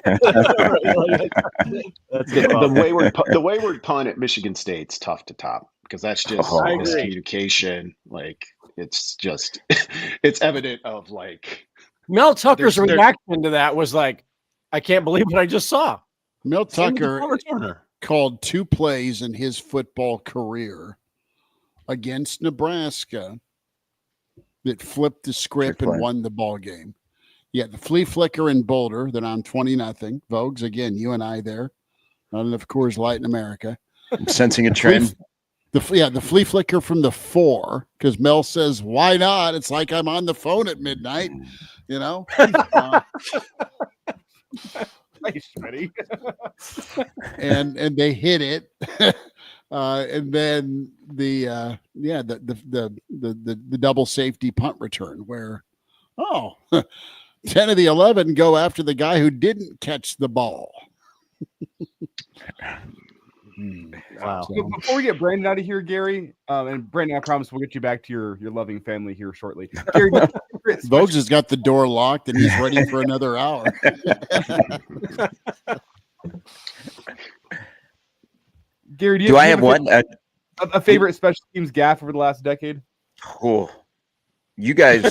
Speaker 7: wayward punt at Michigan State's tough to top because that's just miscommunication. Like it's evident of like
Speaker 5: Mel Tucker's reaction to that was like, I can't believe what I just saw.
Speaker 3: Mel Tucker called 2 plays in his football career against Nebraska that flipped the script and won the ball game. Yeah, the flea flicker in Boulder, then on 20-0. Vogues, again, you and I there. Not enough Coors Light in America.
Speaker 8: I'm sensing a trend.
Speaker 3: The flea flicker from the 4, because Mel says, why not? It's like I'm on the phone at midnight, you know?
Speaker 6: Nice, Freddie.
Speaker 3: and they hit it. And then the double safety punt return where 10 of the 11 go after the guy who didn't catch the ball.
Speaker 4: Wow.
Speaker 6: So before we get Brandon out of here, Gary, and Brandon, I promise we'll get you back to your loving family here shortly. Gary,
Speaker 3: Vogues has got the door locked and he's ready for another hour.
Speaker 6: Gary,
Speaker 8: do I have one?
Speaker 6: A favorite special teams gaffe over the last decade?
Speaker 8: Oh, you guys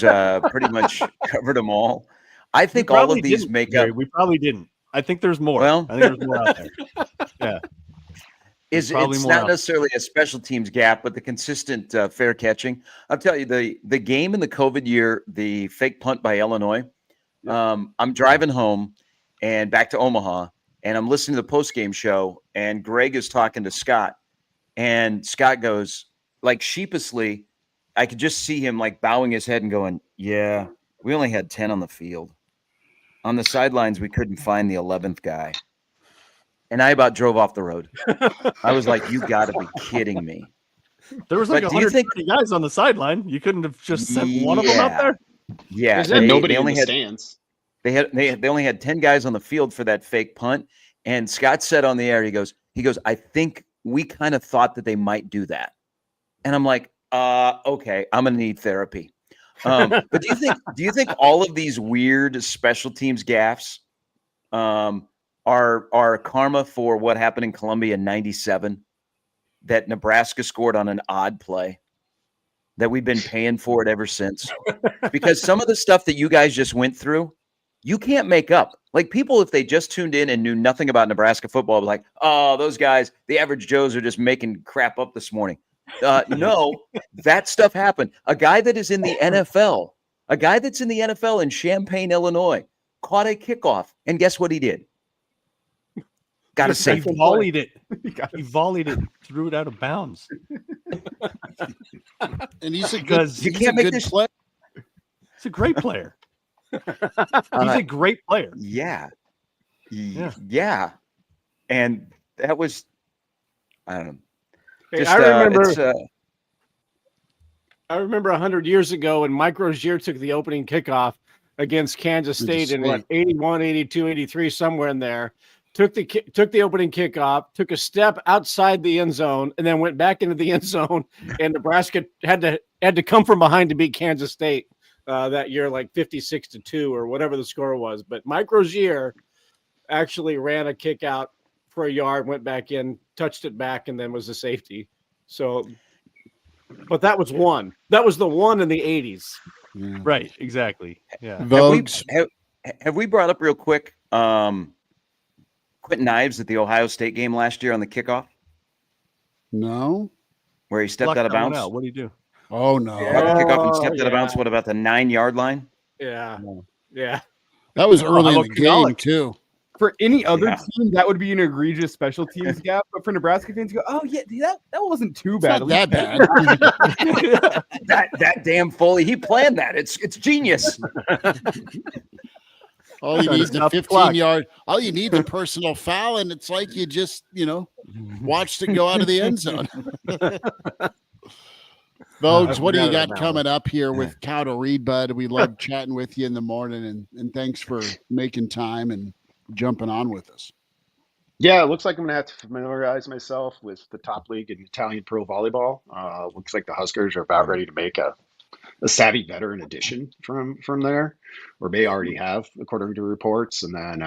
Speaker 8: pretty much covered them all. I think all of these make up.
Speaker 4: We probably didn't. I think there's more.
Speaker 8: Well,
Speaker 4: I think there's more out there. Yeah.
Speaker 8: It's not necessarily a special teams gap, but the consistent fair catching. I'll tell you, the game in the COVID year, the fake punt by Illinois, I'm driving home and back to Omaha, and I'm listening to the postgame show, and Greg is talking to Scott, and Scott goes, like sheepishly, I could just see him like bowing his head and going, yeah, we only had 10 on the field. On the sidelines, we couldn't find the 11th guy. And I about drove off the road. I was like, you got to be kidding me.
Speaker 4: There was like 130 guys on the sideline. You couldn't have just sent one of them out there?
Speaker 8: Yeah.
Speaker 7: And nobody in the stands.
Speaker 8: They only had 10 guys on the field for that fake punt. And Scott said on the air, he goes, I think we kind of thought that they might do that. And I'm like, okay, I'm going to need therapy. But do you think all of these weird special teams gaffes are karma for what happened in Columbia in 97, that Nebraska scored on an odd play, that we've been paying for it ever since? Because some of the stuff that you guys just went through, you can't make up. Like people, if they just tuned in and knew nothing about Nebraska football, like, oh, those guys, the average Joes are just making crap up this morning. No, that stuff happened. A guy that is in the NFL, in Champaign, Illinois, caught a kickoff, and guess what he did? Got to save
Speaker 4: He volleyed it. He volleyed it, threw it out of bounds.
Speaker 3: And he's a good player.
Speaker 4: He's a great player. He's a great player.
Speaker 8: Yeah. And that was, I don't know.
Speaker 5: Hey,
Speaker 8: Just,
Speaker 5: I remember 100 years ago when Mike Rozier took the opening kickoff against Kansas State in 81, 82, 83, somewhere in there. Took the opening kickoff, took a step outside the end zone, and then went back into the end zone. And Nebraska had to come from behind to beat Kansas State that year, like 56-2 or whatever the score was. But Mike Rozier actually ran a kick out for a yard, went back in, touched it back, and then was a safety. So But that was one. That was the one in the 80s.
Speaker 3: Yeah.
Speaker 4: Right, exactly. Yeah.
Speaker 8: Have we brought up real quick Quentin Ives at the Ohio State game last year on the kickoff?
Speaker 3: No.
Speaker 8: Where he stepped out of bounds?
Speaker 4: What do you do?
Speaker 3: Oh, no.
Speaker 8: Kickoff and stepped out of bounds, what about the 9-yard line?
Speaker 5: Yeah. Yeah.
Speaker 3: That was early in the game, too.
Speaker 6: For any other team, that would be an egregious special teams gap. But for Nebraska fans, you go, "Oh yeah, that wasn't too bad."
Speaker 3: It's not that bad.
Speaker 8: that damn Foley, he planned that. It's genius.
Speaker 3: All you need is a 15-yard. All you need is a personal foul, and it's like you just watched it go out of the end zone. Vogues, what do you got coming up here with Cow to Read, bud? We love chatting with you in the morning, and thanks for making time and jumping on with us.
Speaker 7: Yeah, it looks like I'm going to have to familiarize myself with the top league in Italian pro volleyball. Looks like the Huskers are about ready to make a savvy veteran addition from there, or may already have, according to reports. And then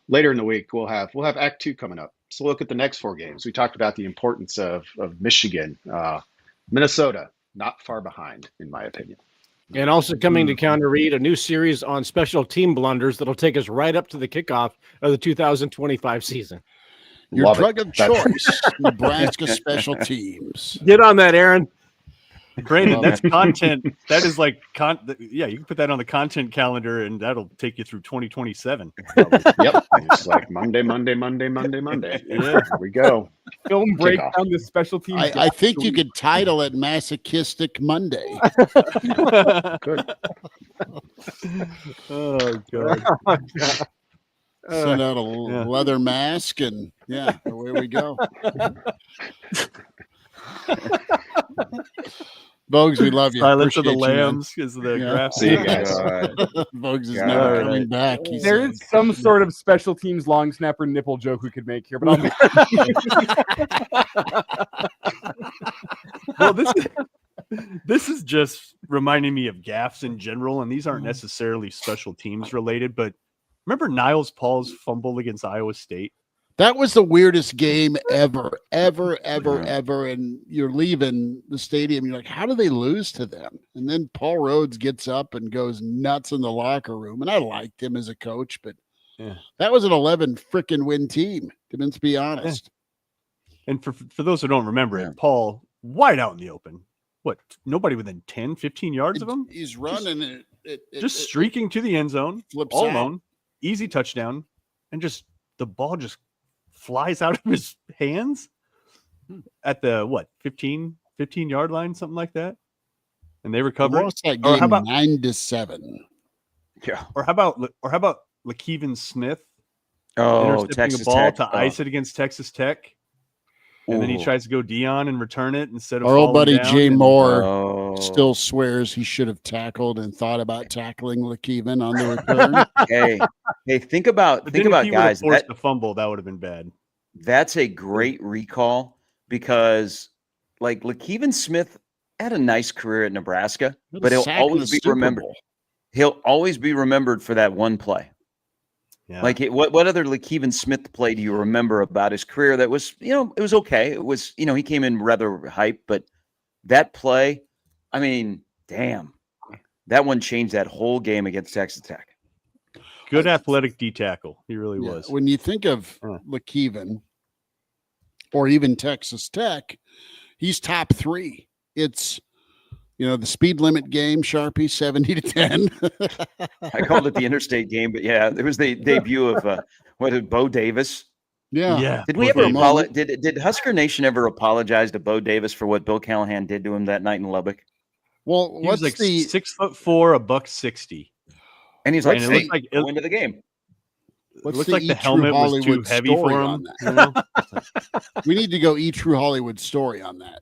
Speaker 7: later in the week, we'll have Act 2 coming up. So look at the next 4 games. We talked about the importance of Michigan, Minnesota, not far behind, in my opinion.
Speaker 5: And also coming to Counter Read, a new series on special team blunders that'll take us right up to the kickoff of the 2025 season.
Speaker 3: Your drug of choice, Nebraska special teams.
Speaker 5: Get on that, Aaron.
Speaker 4: Brandon, that's content. That is like you can put that on the content calendar, and that'll take you through 2027.
Speaker 7: Yep, it's like Monday. Yeah, here we go.
Speaker 6: Film breakdown the special teams.
Speaker 3: I think you could title it "Masochistic Monday."
Speaker 7: Good.
Speaker 4: Oh God.
Speaker 3: Send out a leather mask, and away we go. Vogues, we love you.
Speaker 4: Silence of the Lambs is the graph.
Speaker 7: See you guys.
Speaker 3: Vogues is never coming back.
Speaker 6: There is some sort of special teams long snapper nipple joke we could make here, but
Speaker 4: Well, this is just reminding me of gaffes in general, and these aren't necessarily special teams related. But remember Niles Paul's fumble against Iowa State?
Speaker 3: That was the weirdest game ever. And you're leaving the stadium. You're like, how do they lose to them? And then Paul Rhodes gets up and goes nuts in the locker room. And I liked him as a coach, but that was an 11 freaking win team, to be honest.
Speaker 4: Yeah. And for those who don't remember it, Paul, wide out in the open. What? Nobody within 10, 15 yards of him?
Speaker 3: He's running
Speaker 4: just streaking to the end zone, all
Speaker 3: out.
Speaker 4: alone, easy touchdown, and just the ball just flies out of his hands at the 15-yard line, something like that, and they recover.
Speaker 3: That game, how about 9-7?
Speaker 8: Yeah.
Speaker 4: Or how about LaKeven Smith?
Speaker 8: Texas
Speaker 4: intercepting a ball
Speaker 8: Tech.
Speaker 4: to ice it against Texas Tech, and then he tries to go Dion and return it instead of
Speaker 3: our old buddy Jay Moore
Speaker 8: still
Speaker 3: swears he should have tackled and thought about tackling LaKeven on the return.
Speaker 8: hey, think about guys.
Speaker 4: Forced the fumble, that would have been bad.
Speaker 8: That's a great recall because, like, LaKeven Smith had a nice career at Nebraska, but he'll always be remembered. He'll always be remembered for that one play. Yeah. Like, what other LaKeven Smith play do you remember about his career that was, it was okay. It was, he came in rather hype, but that play, I mean, damn, that one changed that whole game against Texas Tech.
Speaker 4: Good athletic D tackle. He really was.
Speaker 3: When you think of LaKeven or even Texas Tech, he's top 3. It's, the speed limit game, Sharpie, 70-10.
Speaker 8: I called it the interstate game, but yeah, it was the debut of Bo Davis.
Speaker 3: Yeah.
Speaker 8: Did we ever apologize? Did Husker Nation ever apologize to Bo Davis for what Bill Callahan did to him that night in Lubbock?
Speaker 3: Well,
Speaker 4: he was like 6'4", $160,
Speaker 8: and he's like, "Hey, go into the game."
Speaker 4: It looked like the helmet was too heavy for him.
Speaker 3: We need to go True Hollywood story on that.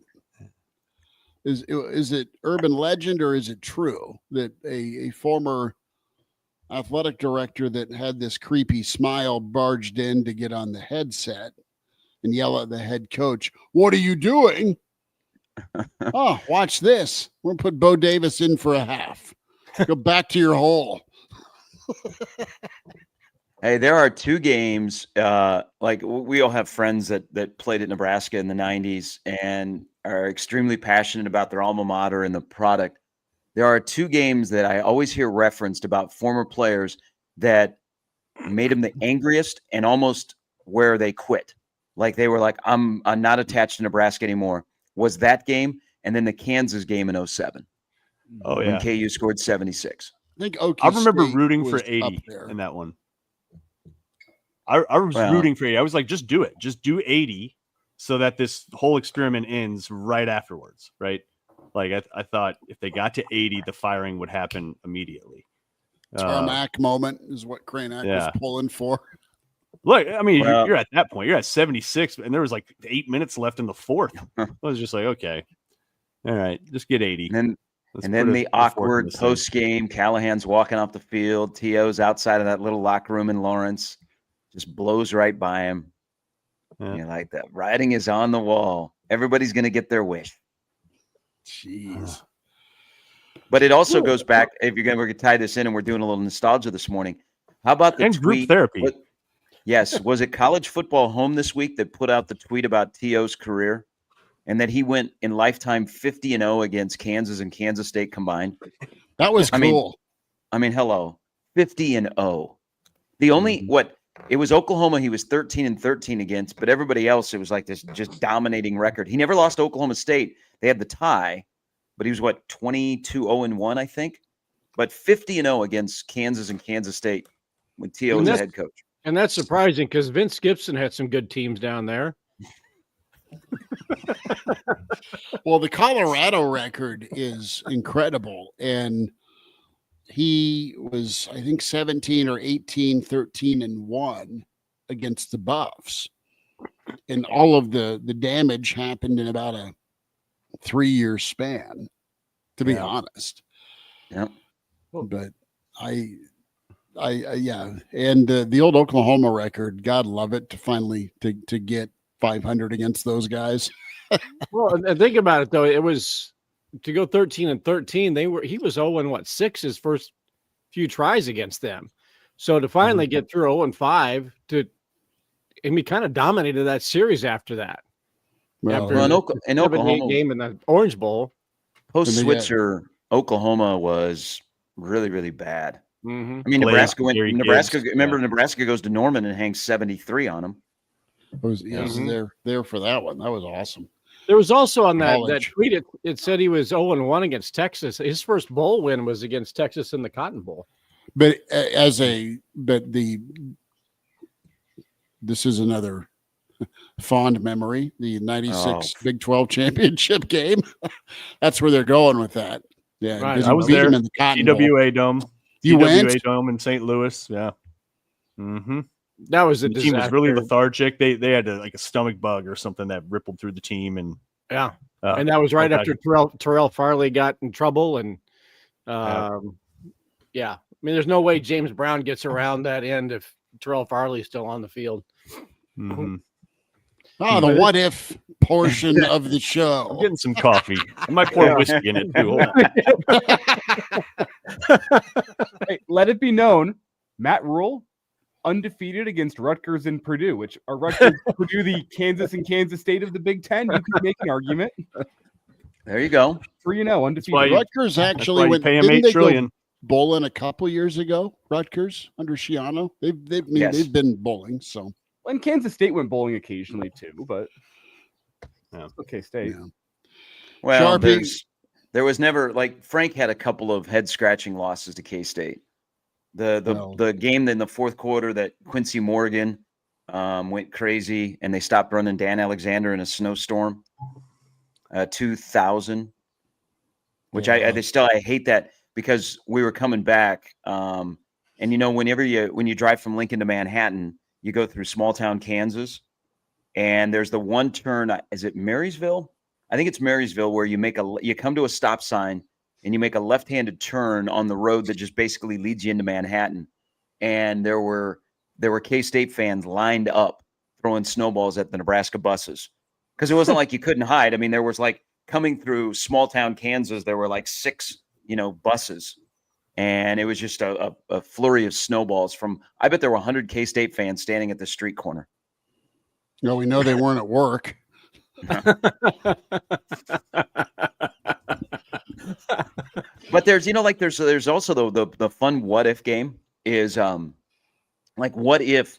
Speaker 3: Is it urban legend or is it true that a former athletic director that had this creepy smile barged in to get on the headset and yell at the head coach, "What are you doing?" "Oh, watch this. We're going to put Bo Davis in for a half. Go back to your hole."
Speaker 8: Hey, there are 2 games. Like, we all have friends that played at Nebraska in the 90s, and are extremely passionate about their alma mater and the product, there are two games that I always hear referenced about former players that made them the angriest and almost where they quit. Like they were like, I'm not attached to Nebraska anymore. Was that game, and then the Kansas game in 07.
Speaker 4: Oh, yeah.
Speaker 8: When KU scored 76.
Speaker 4: I remember rooting for 80 in that one. I was rooting for 80. I was like, just do it. Just do 80 so that this whole experiment ends right afterwards, right? Like I thought if they got to 80, the firing would happen immediately.
Speaker 3: Tarmac moment is what Kraynak was pulling for.
Speaker 4: Look, I mean, you're at that point. You're at 76, and there was like 8 minutes left in the fourth. I was just like, okay, all right, just get 80.
Speaker 8: And then the awkward post game. Callahan's walking off the field. T.O.'s outside of that little locker room in Lawrence, just blows right by him. Yeah. You're like, that writing is on the wall. Everybody's going to get their wish.
Speaker 3: Jeez.
Speaker 8: But it also goes back, if we're going to tie this in, and we're doing a little nostalgia this morning. How about the tweet?
Speaker 4: Group therapy.
Speaker 8: Yes. Was it College Football Home this week that put out the tweet about T.O.'s career and that he went in lifetime 50-0 against Kansas and Kansas State combined?
Speaker 3: That was cool.
Speaker 8: I mean, hello, 50-0. The only it was Oklahoma he was 13-13 against, but everybody else, it was like this just dominating record. He never lost to Oklahoma State. They had the tie, but he was 22-0-1, I think. But 50-0 against Kansas and Kansas State when T.O. was the head coach.
Speaker 5: And that's surprising because Vince Gibson had some good teams down there.
Speaker 3: Well, the Colorado record is incredible. And he was, I think, 17 or 18, 13-1 against the Buffs. And all of the damage happened in about a 3-year span, to be honest.
Speaker 8: Yeah.
Speaker 3: But I and the old Oklahoma record, God love it, to finally to get 500 against those guys.
Speaker 5: Well, and think about it though, it was to go 13-13. He was 0-6 his first few tries against them. So to finally get through 0-5 and we kind of dominated that series after that.
Speaker 3: Well,
Speaker 5: after
Speaker 8: in Oklahoma
Speaker 5: game in the Orange Bowl,
Speaker 8: post Switzer, Oklahoma was really, really bad.
Speaker 5: Mm-hmm.
Speaker 8: I mean, Nebraska goes to Norman and hangs 73 on them.
Speaker 3: I was there for that one. That was awesome.
Speaker 5: There was also on that tweet, it said he was 0-1 against Texas. His first bowl win was against Texas in the Cotton Bowl.
Speaker 3: But this is another fond memory, the 96 Big 12 championship game. That's where they're going with that. Yeah,
Speaker 4: right. I was there in the TWA Dome.
Speaker 3: You went?
Speaker 4: TWA Dome in St. Louis. Yeah. Mm-hmm.
Speaker 5: That was a
Speaker 4: the team was really lethargic. They had a stomach bug or something that rippled through the team, and
Speaker 5: and that was right after Terrell Farley got in trouble, and I mean, there's no way James Brown gets around that end if Terrell Farley's still on the field.
Speaker 4: Mm-hmm.
Speaker 3: Oh, the what if portion of the show.
Speaker 4: I'm getting some coffee. I might pour whiskey in it too.
Speaker 6: Hey, let it be known, Matt Rule undefeated against Rutgers and Purdue, which are Rutgers Purdue the Kansas and Kansas State of the Big Ten. You can make an argument.
Speaker 8: There you go.
Speaker 6: 3-0 undefeated.
Speaker 3: Rutgers actually went
Speaker 4: pay him $8 trillion.
Speaker 3: Bowling a couple years ago. Rutgers under Schiano. They've been bowling. So,
Speaker 6: and Kansas State went bowling occasionally too, but okay, State.
Speaker 3: Yeah.
Speaker 8: Well, there was never, like, Frank had a couple of head scratching losses to K-State. The game in the fourth quarter that Quincy Morgan went crazy and they stopped running Dan Alexander in a snowstorm. 2000, which I hate that, because we were coming back, and whenever when you drive from Lincoln to Manhattan, you go through small town Kansas, and there's the one turn. Is it Marysville? I think it's Marysville, where you come to a stop sign and you make a left-handed turn on the road that just basically leads you into Manhattan. And there were K-State fans lined up throwing snowballs at the Nebraska buses, because it wasn't like you couldn't hide. I mean, there was, like, coming through small town Kansas, there were like 6, buses, and it was just a flurry of snowballs I bet there were 100 K-State fans standing at the street corner.
Speaker 3: No, we know they weren't at work.
Speaker 8: But there's, like there's also the fun what if game is like what if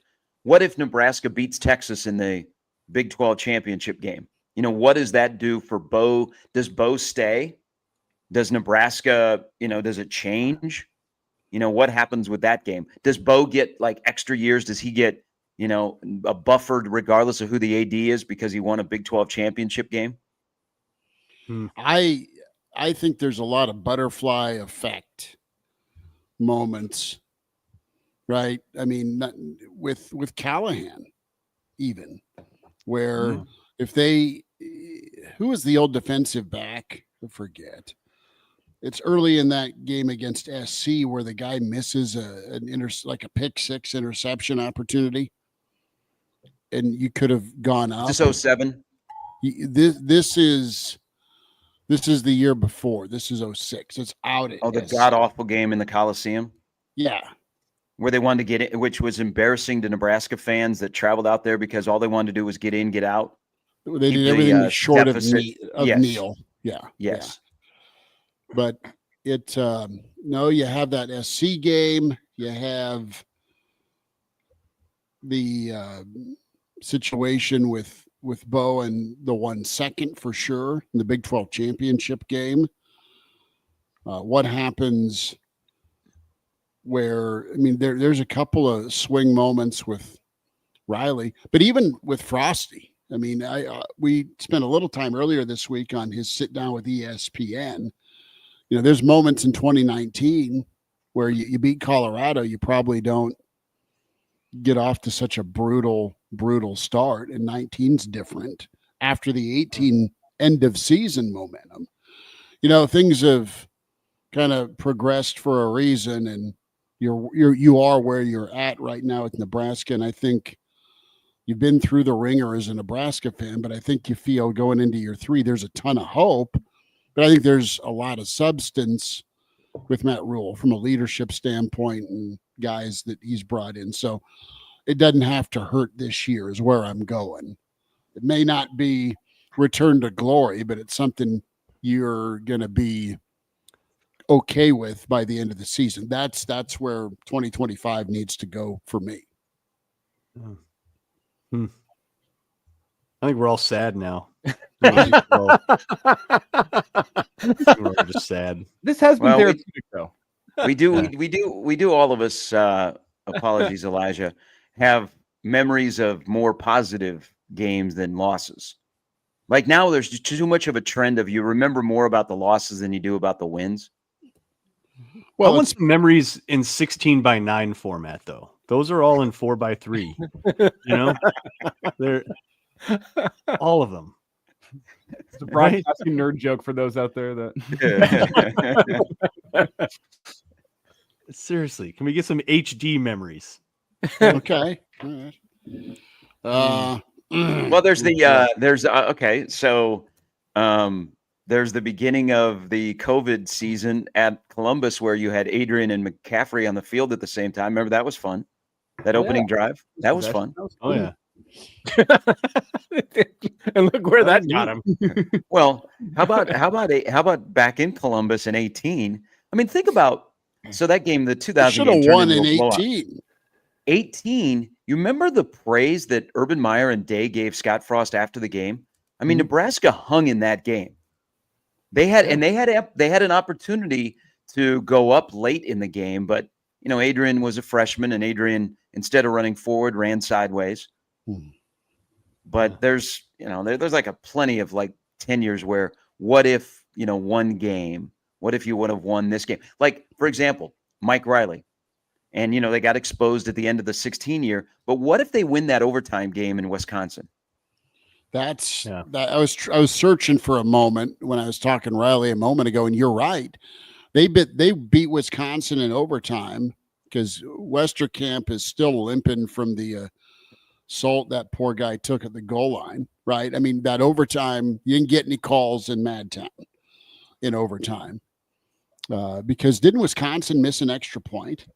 Speaker 8: Nebraska beats Texas in the Big 12 championship game? What does that do for Bo? Does Bo stay? Does Nebraska, does it change? What happens with that game? Does Bo get like extra years? Does he get, a buffered regardless of who the AD is because he won a Big 12 championship game?
Speaker 3: I think there's a lot of butterfly effect moments, right? I mean, with Callahan, even where if who is the old defensive back? I forget. It's early in that game against SC where the guy misses like a pick six interception opportunity, and you could have gone up.
Speaker 8: Is this 07?
Speaker 3: This is the year before. This is 06. It's out.
Speaker 8: The god awful game in the Coliseum.
Speaker 3: Yeah,
Speaker 8: where they wanted to get it, which was embarrassing to Nebraska fans that traveled out there because all they wanted to do was get in, get out.
Speaker 3: They did everything short of Neal. Yeah.
Speaker 8: Yes.
Speaker 3: Yeah. But it you have that SC game. You have the situation with Bo and the 1 second for sure in the Big 12 championship game. What happens where, I mean, there's a couple of swing moments with Riley, but even with Frosty. I mean, we spent a little time earlier this week on his sit down with ESPN. There's moments in 2019 where you beat Colorado, you probably don't get off to such a brutal start, and 19's different after the 18 end of season momentum. Things have kind of progressed for a reason, and you are where you're at right now with Nebraska. And I think you've been through the ringer as a Nebraska fan, but I think you feel going into year 3, there's a ton of hope. But I think there's a lot of substance with Matt Rule from a leadership standpoint and guys that he's brought in. So it doesn't have to hurt this year is where I'm going. It may not be return to glory, but it's something you're going to be okay with by the end of the season. That's where 2025 needs to go for me.
Speaker 4: I think we're all sad now.
Speaker 3: We're
Speaker 4: just sad.
Speaker 6: This has been therapeutic, though.
Speaker 8: We do. All of us. Apologies, Elijah. Have memories of more positive games than losses. Like now, there's just too much of a trend of you remember more about the losses than you do about the wins.
Speaker 4: Well, I want some memories in 16:9 format, though. Those are all in 4:3. They're all of them.
Speaker 6: It's a broadcasting nerd joke for those out there that.
Speaker 4: Seriously, can we get some HD memories?
Speaker 3: Okay. All right.
Speaker 8: Well, there's okay. So, there's the beginning of the COVID season at Columbus where you had Adrian and McCaffrey on the field at the same time. Remember that was fun. That opening drive, that was fun.
Speaker 4: Oh yeah.
Speaker 5: And look where that got him.
Speaker 8: Well, how about back in Columbus in 18? I mean, think about that game, the 2000
Speaker 3: should have won in 18.
Speaker 8: 18. You remember the praise that Urban Meyer and Day gave Scott Frost after the game? I mean, Nebraska hung in that game. They had an opportunity to go up late in the game, but Adrian was a freshman, and Adrian, instead of running forward, ran sideways. But there's like a plenty of like tenures where what if one game? What if you would have won this game? Like, for example, Mike Riley, and they got exposed at the end of the 16 year. But what if they win that overtime game in Wisconsin?
Speaker 3: That I was searching for a moment when I was talking Riley a moment ago, and you're right. They beat Wisconsin in overtime because Westerkamp is still limping from the assault that poor guy took at the goal line, right? I mean, that overtime, you didn't get any calls in Madtown in overtime because didn't Wisconsin miss an extra point?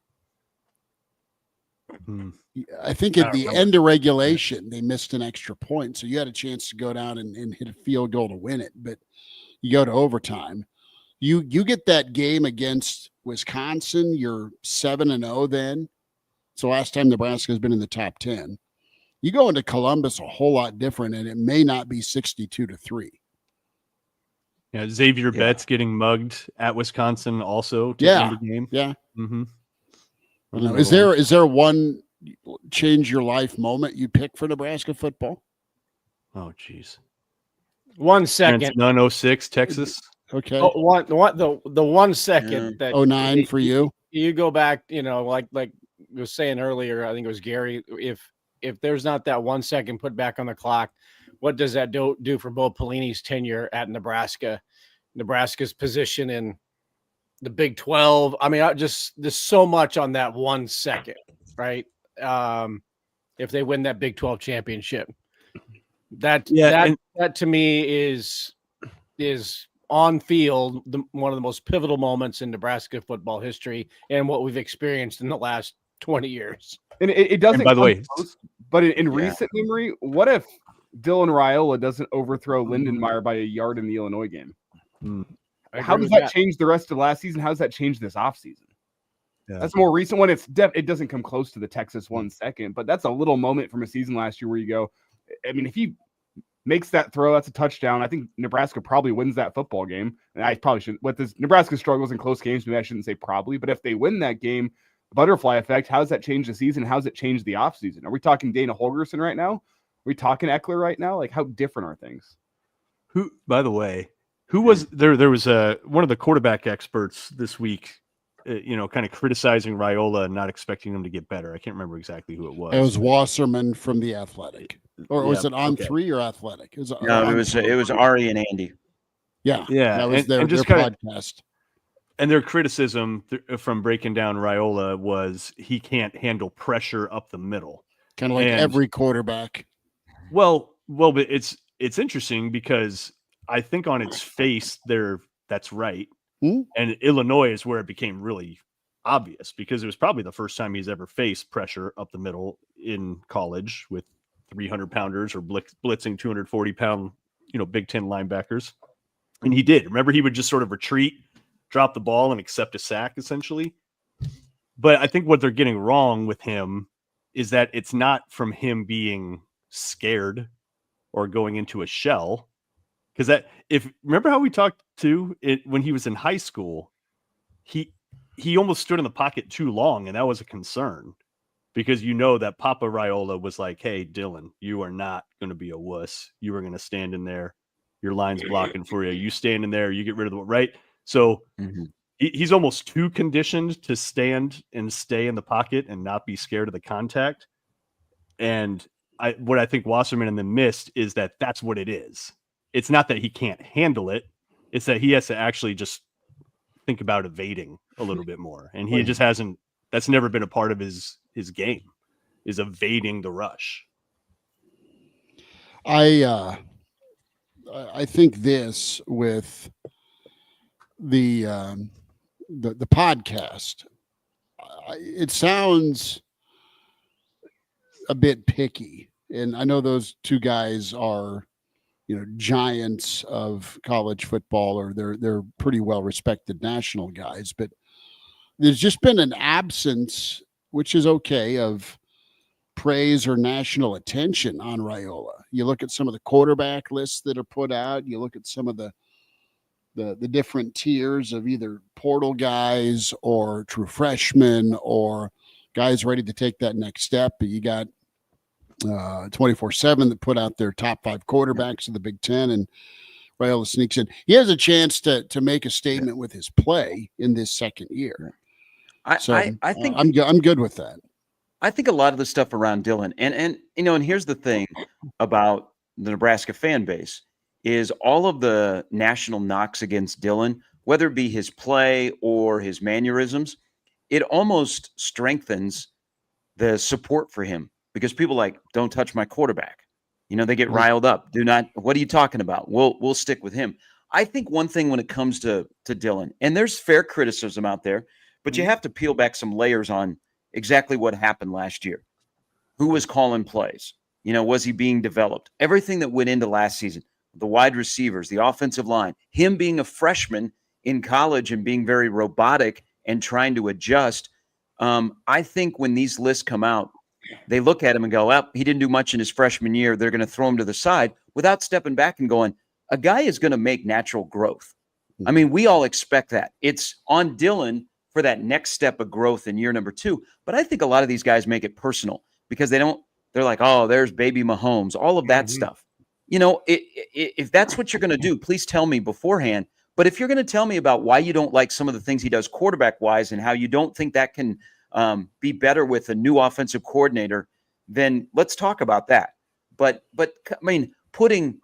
Speaker 3: I think at the end of regulation, they missed an extra point. So you had a chance to go down and hit a field goal to win it. But you go to overtime. You get that game against Wisconsin, you're 7-0 then. It's the last time Nebraska has been in the top 10. You go into Columbus a whole lot different, and it may not be 62-3.
Speaker 4: Yeah, Xavier Betts getting mugged at Wisconsin also to end the game.
Speaker 3: Yeah.
Speaker 4: Mm-hmm.
Speaker 3: Is there one change your life moment you pick for Nebraska football?
Speaker 4: Oh, geez.
Speaker 5: 1 second.
Speaker 4: 906, Texas.
Speaker 3: Okay.
Speaker 5: The 1 second that
Speaker 3: 09 for you.
Speaker 5: You go back, like I was saying earlier, I think it was Gary. If there's not that 1 second put back on the clock, what does that do for Bo Pelini's tenure at Nebraska? Nebraska's position in the Big 12. I mean, there's so much on that 1 second, right? If they win that Big 12 championship, that to me is on field one of the most pivotal moments in Nebraska football history and what we've experienced in the last 20 years.
Speaker 6: And it doesn't.
Speaker 4: And by the way,
Speaker 6: but in recent memory, what if Dylan Raiola doesn't overthrow Lindenmeyer by a yard in the Illinois game? How does that change the rest of last season? How does that change this offseason? Yeah. That's a more recent one. It doesn't come close to the Texas 1 second, but that's a little moment from a season last year where you go, I mean, if he makes that throw, that's a touchdown. I think Nebraska probably wins that football game. And I probably shouldn't. With this Nebraska struggles in close games, maybe I shouldn't say probably, but if they win that game, butterfly effect, how does that change the season? How does it change the offseason? Are we talking Dana Holgerson right now? Are we talking Eckler right now? Like, how different are things?
Speaker 4: Who, by the way, who was there? There was one of the quarterback experts this week, kind of criticizing Raiola and not expecting him to get better. I can't remember exactly who it was.
Speaker 3: It was Wasserman from The Athletic. Or was it On 3 or Athletic? It
Speaker 8: was Ari and Andy.
Speaker 3: Yeah.
Speaker 4: That
Speaker 3: was their podcast.
Speaker 4: And their criticism from breaking down Raiola was he can't handle pressure up the middle.
Speaker 3: Kind of like every quarterback.
Speaker 4: Well, but it's interesting because I think on its face that's right. And Illinois is where it became really obvious because it was probably the first time he's ever faced pressure up the middle in college with 300-pounders or blitzing 240-pound, Big Ten linebackers. And he did. Remember, he would just sort of retreat, drop the ball, and accept a sack, essentially. But I think what they're getting wrong with him is that it's not from him being scared or going into a shell. Because remember how we talked to it when he was in high school, he almost stood in the pocket too long, and that was a concern. Because that Papa Raiola was like, hey, Dylan, you are not going to be a wuss. You are going to stand in there. Your line's blocking for you. You stand in there. You get rid of right? So he's almost too conditioned to stand and stay in the pocket and not be scared of the contact. And what I think Wasserman and them missed is that that's what it is. It's not that he can't handle it. It's that he has to actually just think about evading a little bit more. And he just hasn't. That's never been a part of his game, is evading the rush.
Speaker 3: I think this with the podcast, it sounds a bit picky, and I know those two guys are, giants of college football, or they're pretty well respected national guys, but there's just been an absence, which is okay, of praise or national attention on Raiola. You look at some of the quarterback lists that are put out. You look at some of the different tiers of either portal guys or true freshmen or guys ready to take that next step. You got 24/7 that put out their top 5 quarterbacks of the Big Ten, and Raiola sneaks in. He has a chance to make a statement with his play in this second year. I think I'm good with that.
Speaker 8: I think a lot of the stuff around Dylan, and here's the thing about the Nebraska fan base is all of the national knocks against Dylan, whether it be his play or his mannerisms, it almost strengthens the support for him because people don't touch my quarterback. They get riled up. What are you talking about? We'll stick with him. I think one thing when it comes to Dylan, and there's fair criticism out there, but you have to peel back some layers on exactly what happened last year. Who was calling plays? Was he being developed? Everything that went into last season, the wide receivers, the offensive line, him being a freshman in college and being very robotic and trying to adjust. I think when these lists come out, they look at him and go, well, he didn't do much in his freshman year. They're going to throw him to the side without stepping back and going, a guy is going to make natural growth. I mean, we all expect that. It's on Dylan for that next step of growth in year number 2. But I think a lot of these guys make it personal because they're like, oh, there's baby Mahomes, all of that stuff. If that's what you're going to do, please tell me beforehand. But if you're going to tell me about why you don't like some of the things he does quarterback wise and how you don't think that can be better with a new offensive coordinator, then let's talk about that. But I mean, putting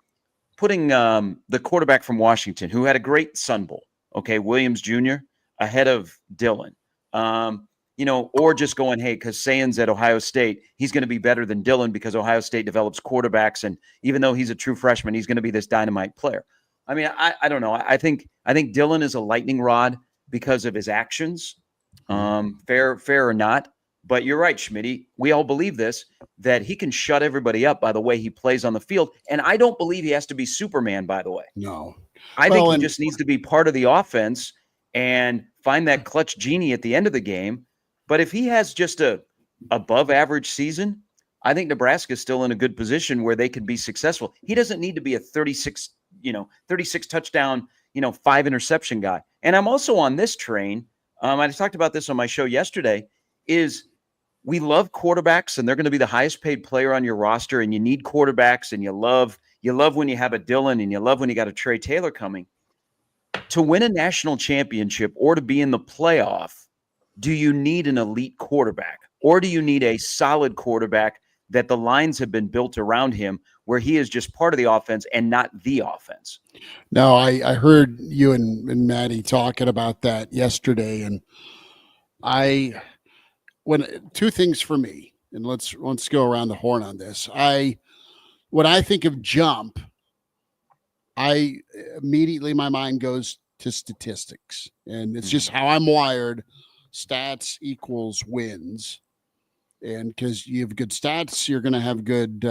Speaker 8: the quarterback from Washington, who had a great Sun Bowl, Williams Jr., ahead of Dylan, or just going, hey, because Sayan's at Ohio State, he's going to be better than Dylan because Ohio State develops quarterbacks, and even though he's a true freshman, he's going to be this dynamite player. I mean, I don't know. I think Dylan is a lightning rod because of his actions, fair or not. But you're right, Schmidt. We all believe this, that he can shut everybody up by the way he plays on the field. And I don't believe he has to be Superman, by the way.
Speaker 3: No.
Speaker 8: I think he just needs to be part of the offense and find that clutch genie at the end of the game. But if he has just a above average season, I think Nebraska is still in a good position where they could be successful. He doesn't need to be a 36 touchdown, 5 interception guy. And I'm also on this train. I talked about this on my show yesterday, is we love quarterbacks and they're going to be the highest paid player on your roster. And you need quarterbacks, and you love when you have a Dylan, and you love when you got a Trey Taylor coming. To win a national championship or to be in the playoff, do you need an elite quarterback, or do you need a solid quarterback that the lines have been built around him where he is just part of the offense and not the offense?
Speaker 3: No, I heard you and Maddie talking about that yesterday, and two things for me, and let's go around the horn on this. When I think of jump, I immediately, my mind goes to statistics, and it's just how I'm wired. Stats equals wins. And because you have good stats, you're going to have good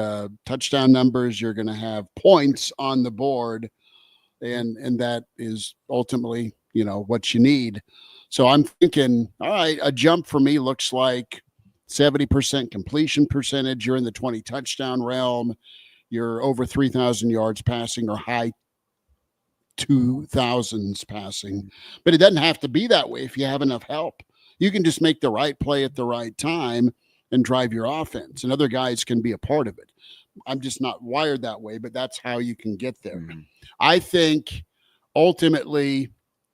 Speaker 3: touchdown numbers. You're going to have points on the board. And that is ultimately, what you need. So I'm thinking, all right, a jump for me looks like 70% completion percentage. You're in the 20 touchdown realm. You're over 3,000 yards passing or high 2,000s passing. But it doesn't have to be that way if you have enough help. You can just make the right play at the right time and drive your offense, and other guys can be a part of it. I'm just not wired that way, but that's how you can get there. Mm-hmm. I think ultimately,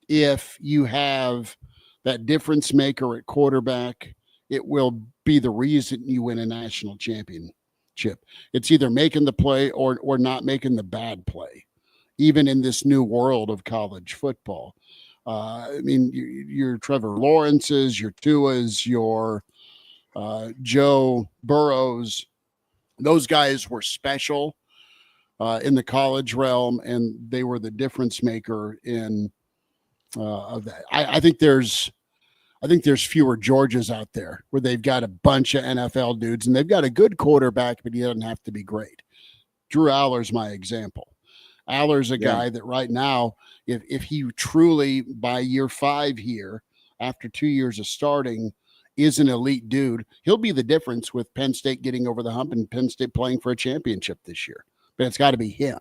Speaker 3: if you have that difference maker at quarterback, it will be the reason you win a national championship. It's either making the play or not making the bad play, even in this new world of college football. I mean, your Trevor Lawrence's, your Tua's, your Joe Burrows, those guys were special in the college realm, and they were the difference maker in of that. I think there's fewer Georgias out there where they've got a bunch of NFL dudes and they've got a good quarterback, but he doesn't have to be great. Drew Aller's my example. Aller's a guy that right now, if he truly by year 5 here, after 2 years of starting, is an elite dude, he'll be the difference with Penn State getting over the hump and Penn State playing for a championship this year. But it's got to be him.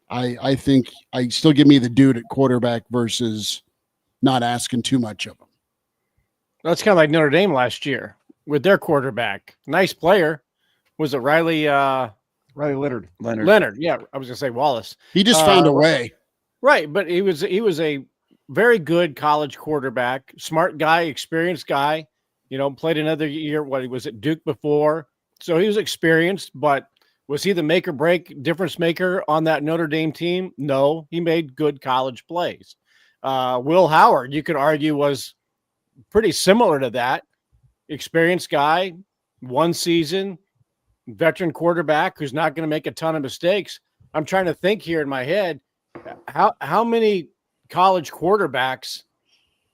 Speaker 3: I think I still give me the dude at quarterback versus not asking too much of him.
Speaker 5: That's kind of like Notre Dame last year with their quarterback. Nice player. Was it Riley Leonard? Leonard. Yeah, I was going to say Wallace.
Speaker 3: He just found a way.
Speaker 5: Right, but he was a very good college quarterback, smart guy, experienced guy. Played another year. What, he was at Duke before, so he was experienced. But was he the make or break difference maker on that Notre Dame team? No, he made good college plays. Will Howard, you could argue, was pretty similar to that. Experienced guy, 1 season, veteran quarterback who's not going to make a ton of mistakes. I'm trying to think here in my head, how many college quarterbacks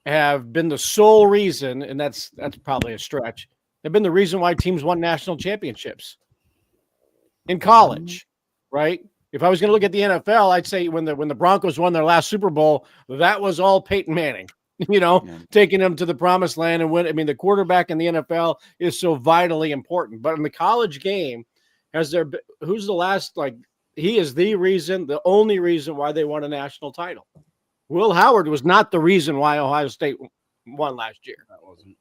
Speaker 5: have been the sole reason, and that's probably a stretch. They've been the reason why teams won national championships in college, right? If I was going to look at the NFL, I'd say when the Broncos won their last Super Bowl, that was all Peyton Manning, taking them to the promised land and win. I mean, the quarterback in the NFL is so vitally important, but in the college game, who's the last, he is the only reason why they won a national title. Will Howard was not the reason why Ohio State won last year. That wasn't.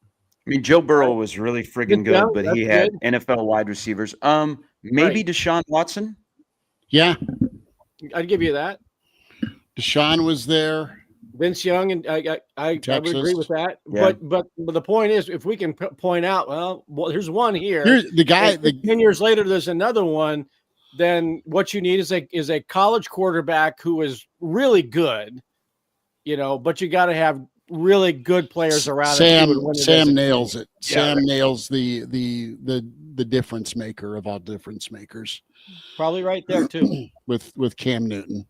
Speaker 8: I mean, Joe Burrow was really friggin' good, but he had NFL wide receivers. Maybe Deshaun Watson.
Speaker 3: Yeah,
Speaker 5: I'd give you that.
Speaker 3: Deshaun was there.
Speaker 5: Vince Young, and I would agree with that. Yeah. But the point is, if we can point out, well, here's one here.
Speaker 3: Here's the guy.
Speaker 5: 10 years later, there's another one. Then what you need is a college quarterback who is really good, but you got to have really good players around.
Speaker 3: Sam nails it. Sam nails the difference maker of all difference makers.
Speaker 5: Probably right there too.
Speaker 3: with Cam Newton.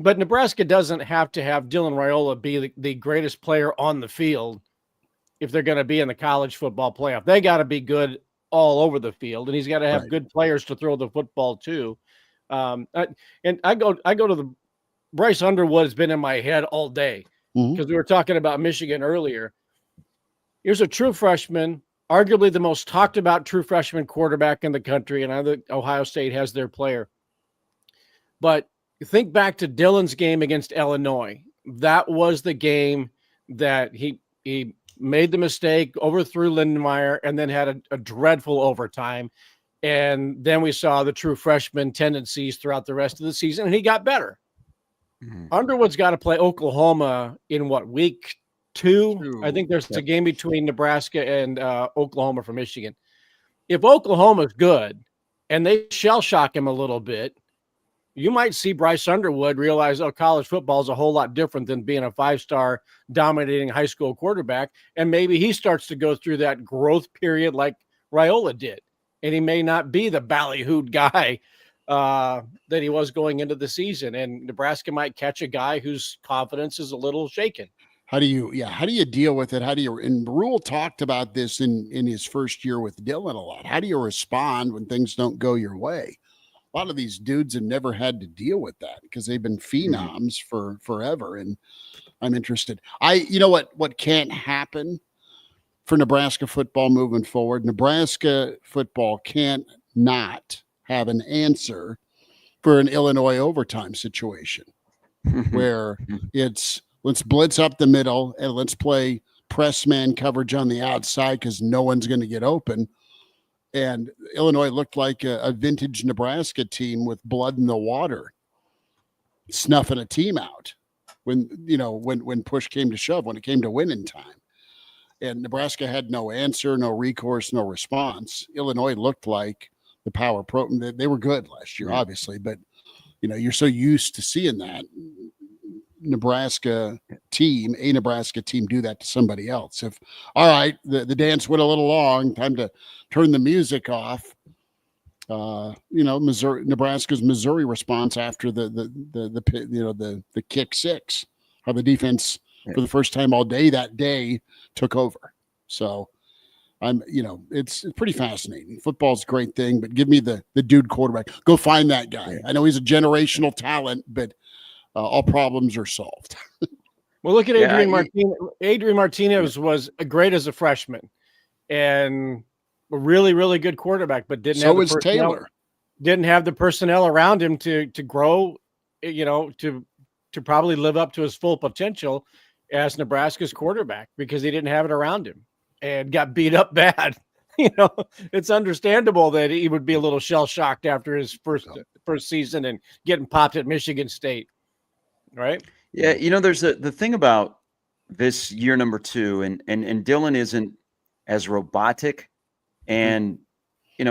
Speaker 5: But Nebraska doesn't have to have Dylan Raiola be the greatest player on the field if they're going to be in the college football playoff. They got to be good all over the field, and he's got to have good players to throw the football to. And I go to the Bryce Underwood has been in my head all day because we were talking about Michigan earlier. Here's a true freshman, arguably the most talked about true freshman quarterback in the country, and I think Ohio State has their player. But think back to Dylan's game against Illinois. That was the game that he made the mistake, overthrew Lindenmeyer, and then had a dreadful overtime. And then we saw the true freshman tendencies throughout the rest of the season, and he got better. Underwood's got to play Oklahoma in week 2? I think there's a game between Nebraska and Oklahoma for Michigan. If Oklahoma's good and they shell shock him a little bit, you might see Bryce Underwood realize, college football is a whole lot different than being a 5-star dominating high school quarterback. And maybe he starts to go through that growth period like Raiola did. And he may not be the ballyhooed guy that he was going into the season. And Nebraska might catch a guy whose confidence is a little shaken.
Speaker 3: How do you deal with it? And Rule talked about this in his first year with Dylan a lot. How do you respond when things don't go your way? A lot of these dudes have never had to deal with that because they've been phenoms for forever. And I'm interested. What can't happen for Nebraska football moving forward? Nebraska football can't not have an answer for an Illinois overtime situation where it's let's blitz up the middle and let's play press man coverage on the outside because no one's going to get open. And Illinois looked like a vintage Nebraska team with blood in the water, snuffing a team out when push came to shove, when it came to winning time. And Nebraska had no answer, no recourse, no response. Illinois looked like the power pro. They were good last year, obviously, but you're so used to seeing that Nebraska team do that to somebody else. If all right, the dance went a little long, time to turn the music off. Nebraska's Missouri response after the kick six, how the defense for the first time all day that day took over. So it's pretty fascinating. Football's a great thing, but give me the dude quarterback. Go find that guy. I know he's a generational talent, but all problems are solved.
Speaker 5: Well, look at Adrian Martinez. Adrian Martinez was great as a freshman and a really, really good quarterback, but didn't have the personnel around him to grow, to probably live up to his full potential as Nebraska's quarterback because he didn't have it around him and got beat up bad. It's understandable that he would be a little shell shocked after his first season and getting popped at Michigan State. Right.
Speaker 8: Yeah. There's the thing about this year number 2 and Dylan isn't as robotic and,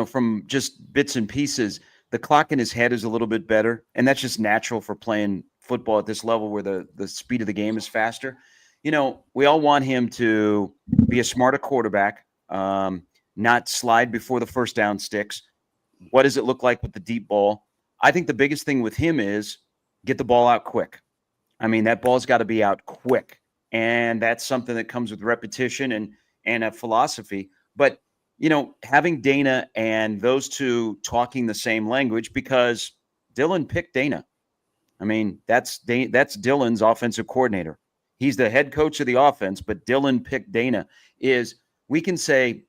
Speaker 8: from just bits and pieces, the clock in his head is a little bit better. And that's just natural for playing football at this level where the speed of the game is faster. We all want him to be a smarter quarterback, not slide before the first down sticks. What does it look like with the deep ball? I think the biggest thing with him is get the ball out quick. I mean, that ball's got to be out quick. And that's something that comes with repetition and a philosophy. But, having Dana and those two talking the same language, because Dylan picked Dana. I mean, that's Dylan's offensive coordinator. He's the head coach of the offense, but Dylan picked Dana. We can say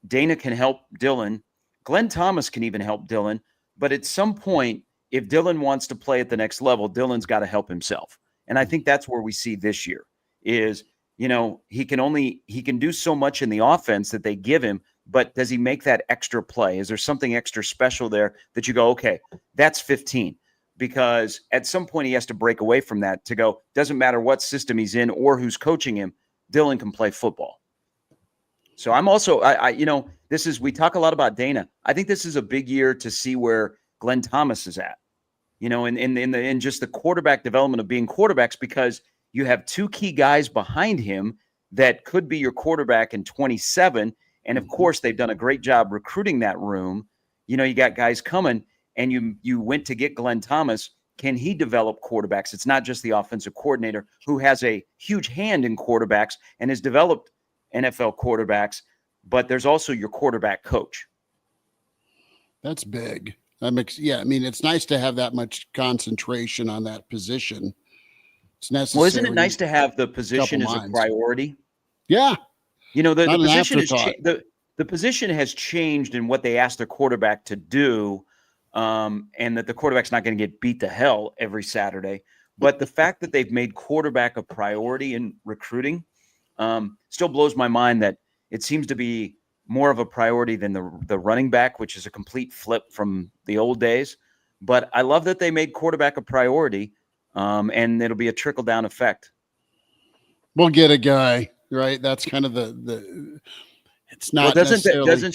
Speaker 8: Dana can help Dylan. Glenn Thomas can even help Dylan. But at some point, if Dylan wants to play at the next level, Dylan's got to help himself. And I think that's where we see this year is, he can do so much in the offense that they give him, but does he make that extra play? Is there something extra special there that you go, okay, that's 15? Because at some point he has to break away from that to go, doesn't matter what system he's in or who's coaching him, Dylan can play football. So I'm also, we talk a lot about Dana. I think this is a big year to see where Glenn Thomas is at, in just the quarterback development of being quarterbacks, because you have two key guys behind him that could be your quarterback in 27. And of course, they've done a great job recruiting that room. You got guys coming, and you went to get Glenn Thomas. Can he develop quarterbacks? It's not just the offensive coordinator who has a huge hand in quarterbacks and has developed NFL quarterbacks, but there's also your quarterback coach.
Speaker 3: That's big. It's nice to have that much concentration on that position. It's necessary.
Speaker 8: Well, isn't it nice to have the position as a priority?
Speaker 3: Yeah.
Speaker 8: The position is the position has changed in what they ask their quarterback to do, and that the quarterback's not going to get beat to hell every Saturday. But the fact that they've made quarterback a priority in recruiting still blows my mind that it seems to be more of a priority than the running back, which is a complete flip from the old days. But I love that they made quarterback a priority, and it'll be a trickle-down effect.
Speaker 3: We'll get a guy, right? That's kind of it's not
Speaker 8: doesn't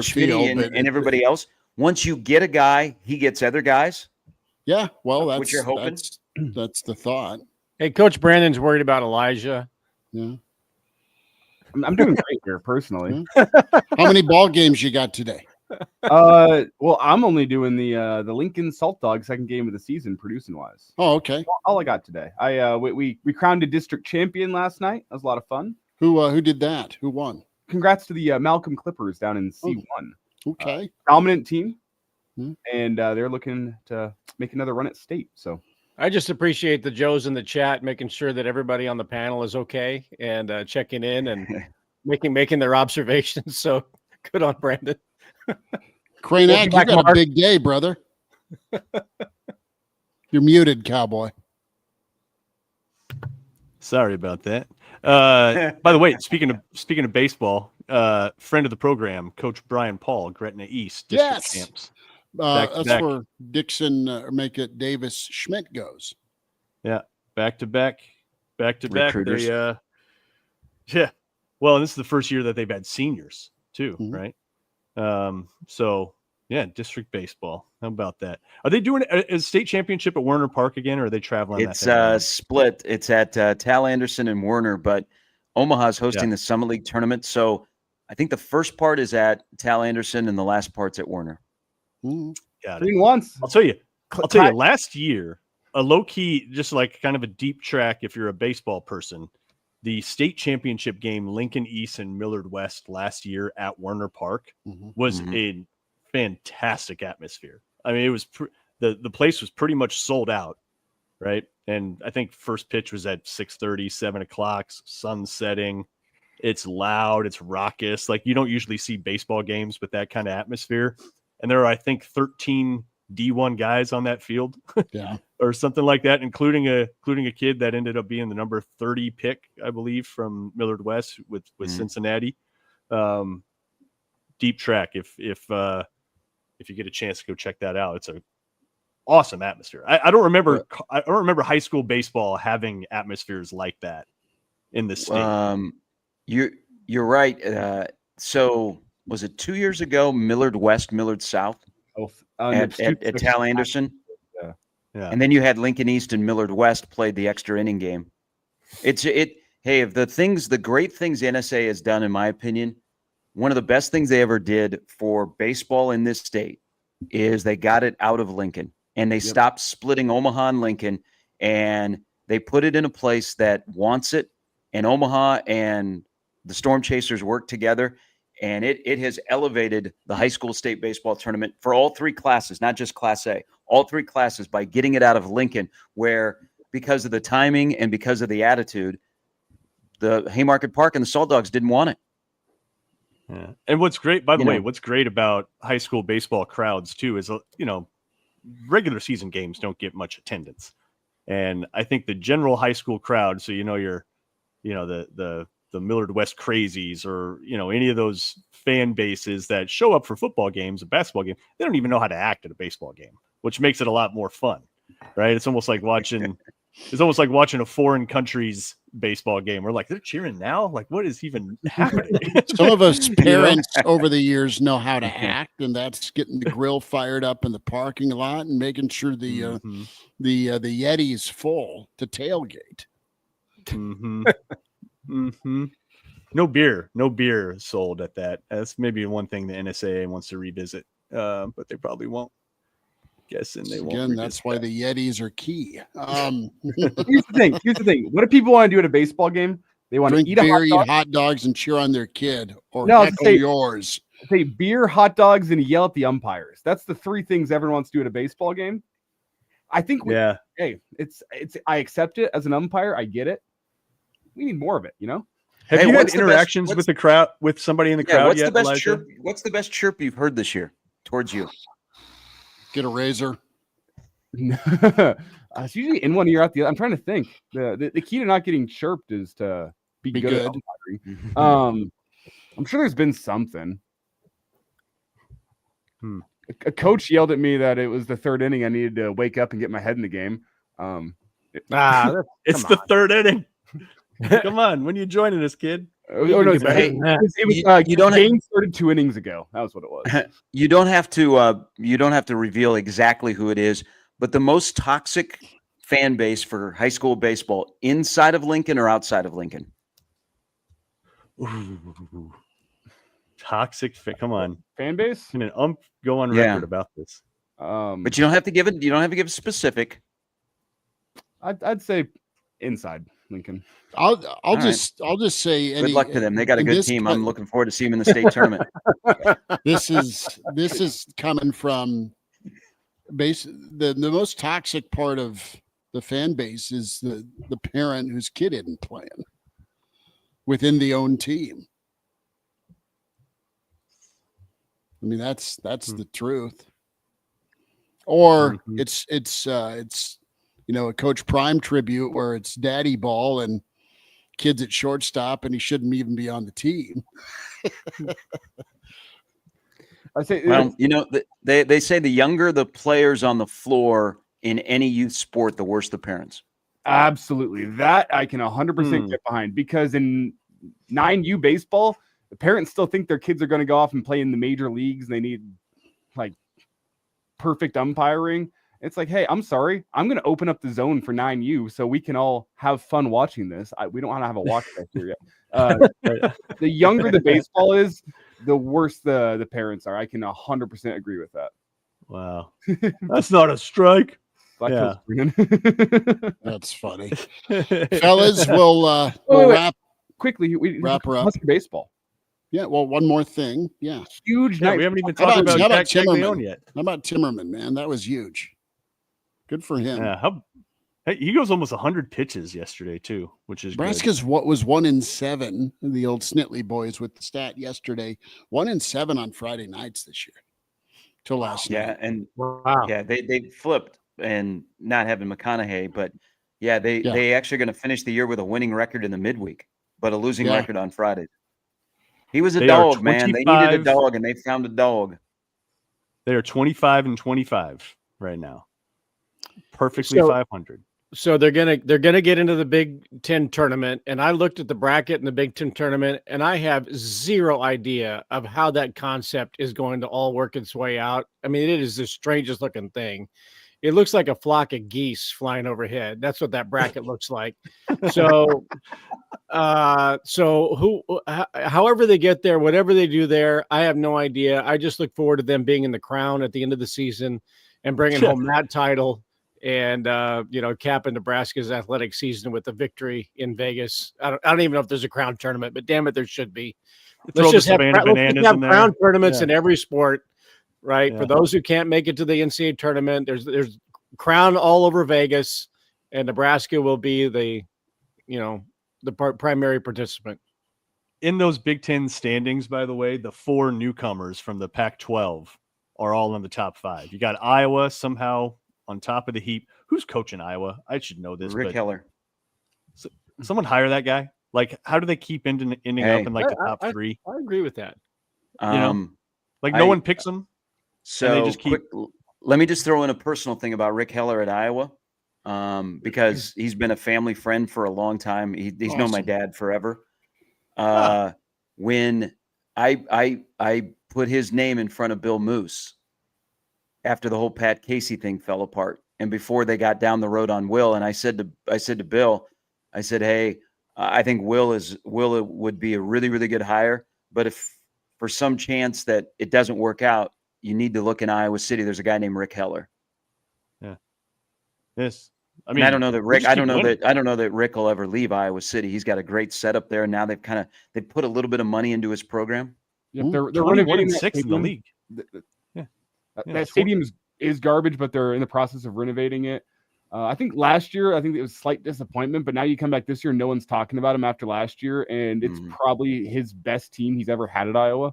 Speaker 8: Schmidt and everybody else, once you get a guy, he gets other guys?
Speaker 3: Yeah, well, that's
Speaker 8: what you're hoping.
Speaker 3: That's the thought.
Speaker 5: Hey, Coach Brandon's worried about Elijah.
Speaker 3: Yeah.
Speaker 6: I'm doing great here personally.
Speaker 3: How many ball games you got today?
Speaker 6: Well, I'm only doing the Lincoln Salt Dog second game of the season, producing wise.
Speaker 3: Oh, okay.
Speaker 6: All I got today. We crowned a district champion last night. That was a lot of fun.
Speaker 3: Who did that? Who won?
Speaker 6: Congrats to the Malcolm Clippers down in C1.
Speaker 3: Okay.
Speaker 6: Dominant team, and they're looking to make another run at state. So
Speaker 5: I just appreciate the Joes in the chat making sure that everybody on the panel is okay and checking in and making their observations. So good on Brandon.
Speaker 3: Kraynak, you got a big day, brother. You're muted, cowboy.
Speaker 4: Sorry about that. By the way, speaking of baseball, friend of the program, Coach Brian Paul, Gretna East district champs.
Speaker 3: That's where Dixon make it Davis Schmidt goes.
Speaker 4: Yeah, back to back.
Speaker 8: Recruiters.
Speaker 4: Yeah. Well, this is the first year that they've had seniors too, right? So yeah, district baseball. How about that? Are they doing a state championship at Werner Park again, or are they traveling?
Speaker 8: It's split. It's at Tal Anderson and Werner, but Omaha's hosting the Summit League tournament. So I think the first part is at Tal Anderson and the last part's at Werner.
Speaker 4: Got
Speaker 6: it. Once.
Speaker 4: I'll tell you, last year, a low key, just like kind of a deep track, if you're a baseball person, the state championship game, Lincoln East and Millard West last year at Werner Park was a fantastic atmosphere. I mean, it was the place was pretty much sold out, right? And I think first pitch was at 6:30, 7 o'clock, sun setting. It's loud, it's raucous. Like you don't usually see baseball games with that kind of atmosphere. And there are, I think, 13 D1 guys on that field, or something like that, including a kid that ended up being the number 30 pick, I believe, from Millard West with Cincinnati. Deep track. If you get a chance to go check that out, it's a awesome atmosphere. I don't remember high school baseball having atmospheres like that in the state.
Speaker 8: You're right. So was it 2 years ago? Millard West, Millard South, at Tal Anderson. Yeah. And then you had Lincoln East and Millard West played the extra inning game. Hey, of the great things the NSA has done, in my opinion, one of the best things they ever did for baseball in this state is they got it out of Lincoln and they stopped splitting Omaha and Lincoln, and they put it in a place that wants it and Omaha and the Storm Chasers worked together, and it has elevated the high school state baseball tournament for all three classes, not just Class A, all three classes, by getting it out of Lincoln, where because of the timing and because of the attitude, the Haymarket Park and the Salt Dogs didn't want it.
Speaker 4: Yeah. And what's great, by the way, what's great about high school baseball crowds too is, regular season games don't get much attendance. And I think the general high school crowd, so the Millard West Crazies or, any of those fan bases that show up for football games, a basketball game, they don't even know how to act at a baseball game, which makes it a lot more fun, right? It's almost like watching a foreign country's baseball game. We're like, they're cheering now? Like, what is even happening?
Speaker 3: Some of us parents over the years know how to act, and that's getting the grill fired up in the parking lot and making sure the Yeti's full to tailgate.
Speaker 4: Mm-hmm. Mm-hmm. No beer sold at that. That's maybe one thing the NSAA wants to revisit, but they probably won't. Guessing they won't.
Speaker 3: Again, that's why the Yetis are key.
Speaker 6: Here's the thing. What do people want to do at a baseball game? They want to eat
Speaker 3: beer, eat hot dogs, and cheer on their kid, or yours.
Speaker 6: Say beer, hot dogs, and yell at the umpires. That's the three things everyone wants to do at a baseball game. I think. Hey, it's. I accept it as an umpire. I get it. We need more of it.
Speaker 4: Have you had interactions with the crowd, with somebody in the crowd yet?
Speaker 8: What's the best chirp you've heard this year towards you?
Speaker 3: Get a razor.
Speaker 6: It's usually in one ear out the other. I'm trying to think. The key to not getting chirped is to be good at umpiring. I'm sure there's been something. A coach yelled at me that it was the third inning. I needed to wake up and get my head in the game.
Speaker 4: It's the third inning. Come on, when are you joining us, kid?
Speaker 6: Game started 2 innings ago. That was what it was.
Speaker 8: You don't have to reveal exactly who it is, but the most toxic fan base for high school baseball inside of Lincoln or outside of Lincoln?
Speaker 4: Ooh. Toxic. Come on,
Speaker 6: fan base.
Speaker 4: Can an go on record about this?
Speaker 8: But you don't have to give it. You don't have to give specific.
Speaker 6: I'd say inside Lincoln.
Speaker 3: I'll just say
Speaker 8: good luck to them. They got a good team. I'm looking forward to seeing them in the state tournament.
Speaker 3: This is coming from the most toxic part of the fan base is the parent whose kid isn't playing within the own team. I mean, that's the truth. Or it's a Coach Prime tribute where it's daddy ball and kids at shortstop and he shouldn't even be on the team.
Speaker 8: I say, they say the younger the players on the floor in any youth sport, the worse the parents.
Speaker 6: Absolutely. That I can 100% get behind, because in 9U baseball, the parents still think their kids are going to go off and play in the major leagues and they need like perfect umpiring. It's like, hey, I'm sorry. I'm going to open up the zone for 9U so we can all have fun watching this. We don't want to have a watch back here yet. The younger the baseball is, the worse the parents are. I can 100% agree with that.
Speaker 4: Wow. That's not a strike.
Speaker 3: That's funny. Fellas, we'll wrap
Speaker 6: quickly.
Speaker 3: Wrap her up.
Speaker 6: Husker baseball.
Speaker 3: Yeah, well, one more thing. Yeah.
Speaker 6: Huge night.
Speaker 4: We haven't even talked about Jack Caglione yet.
Speaker 3: How about Timmerman, man? That was huge. Good for him.
Speaker 4: Yeah, he goes almost 100 pitches yesterday too, which is
Speaker 3: Nebraska's
Speaker 4: good.
Speaker 3: What was 1-7. The old Snitley boys with the stat yesterday. 1-7 on Friday nights this year. Till last night.
Speaker 8: Yeah, and they flipped and not having McConaughey, but they actually going to finish the year with a winning record in the midweek, but a losing record on Friday. He was a dog, man. They needed a dog, and they found a dog.
Speaker 4: They are 25-25 right now. Perfectly 500.
Speaker 5: So they're gonna get into the Big Ten tournament, and I looked at the bracket in the Big Ten tournament, and I have zero idea of how that concept is going to all work its way out. I mean, it is the strangest looking thing. It looks like a flock of geese flying overhead. That's what that bracket looks like. So, however they get there, whatever they do there, I have no idea. I just look forward to them being in the crown at the end of the season and bringing home that title and capping Nebraska's athletic season with a victory in Vegas. I don't even know if there's a crown tournament, but damn it, there should be. Let's just have crown tournaments in every sport, right? Yeah. For those who can't make it to the NCAA tournament, there's crown all over Vegas, and Nebraska will be the primary participant.
Speaker 4: In those Big Ten standings, by the way, the 4 newcomers from the Pac-12 are all in the top 5. You got Iowa somehow on top of the heap. Who's coaching Iowa? I should know this.
Speaker 8: Rick Heller.
Speaker 4: Someone hire that guy. Like, how do they keep ending up in like the top 3?
Speaker 5: I agree with that.
Speaker 4: No one picks them.
Speaker 8: So they just let me just throw in a personal thing about Rick Heller at Iowa, because he's been a family friend for a long time. He's awesome. Known my dad forever. When I put his name in front of Bill Moose after the whole Pat Casey thing fell apart, and before they got down the road on Will, and I said to Bill, I said, hey, I think Will would be a really, really good hire, but if for some chance that it doesn't work out, you need to look in Iowa City. There's a guy named Rick Heller.
Speaker 4: Yeah. Yes.
Speaker 8: I mean, I don't know that Rick. I don't know that Rick will ever leave Iowa City. He's got a great setup there. Now they've put a little bit of money into his program.
Speaker 6: Yeah, they're renovating
Speaker 4: 6 in the league.
Speaker 6: That stadium is garbage, but they're in the process of renovating it. I think last year, it was a slight disappointment, but now you come back this year, no one's talking about him after last year, and it's probably his best team he's ever had at Iowa.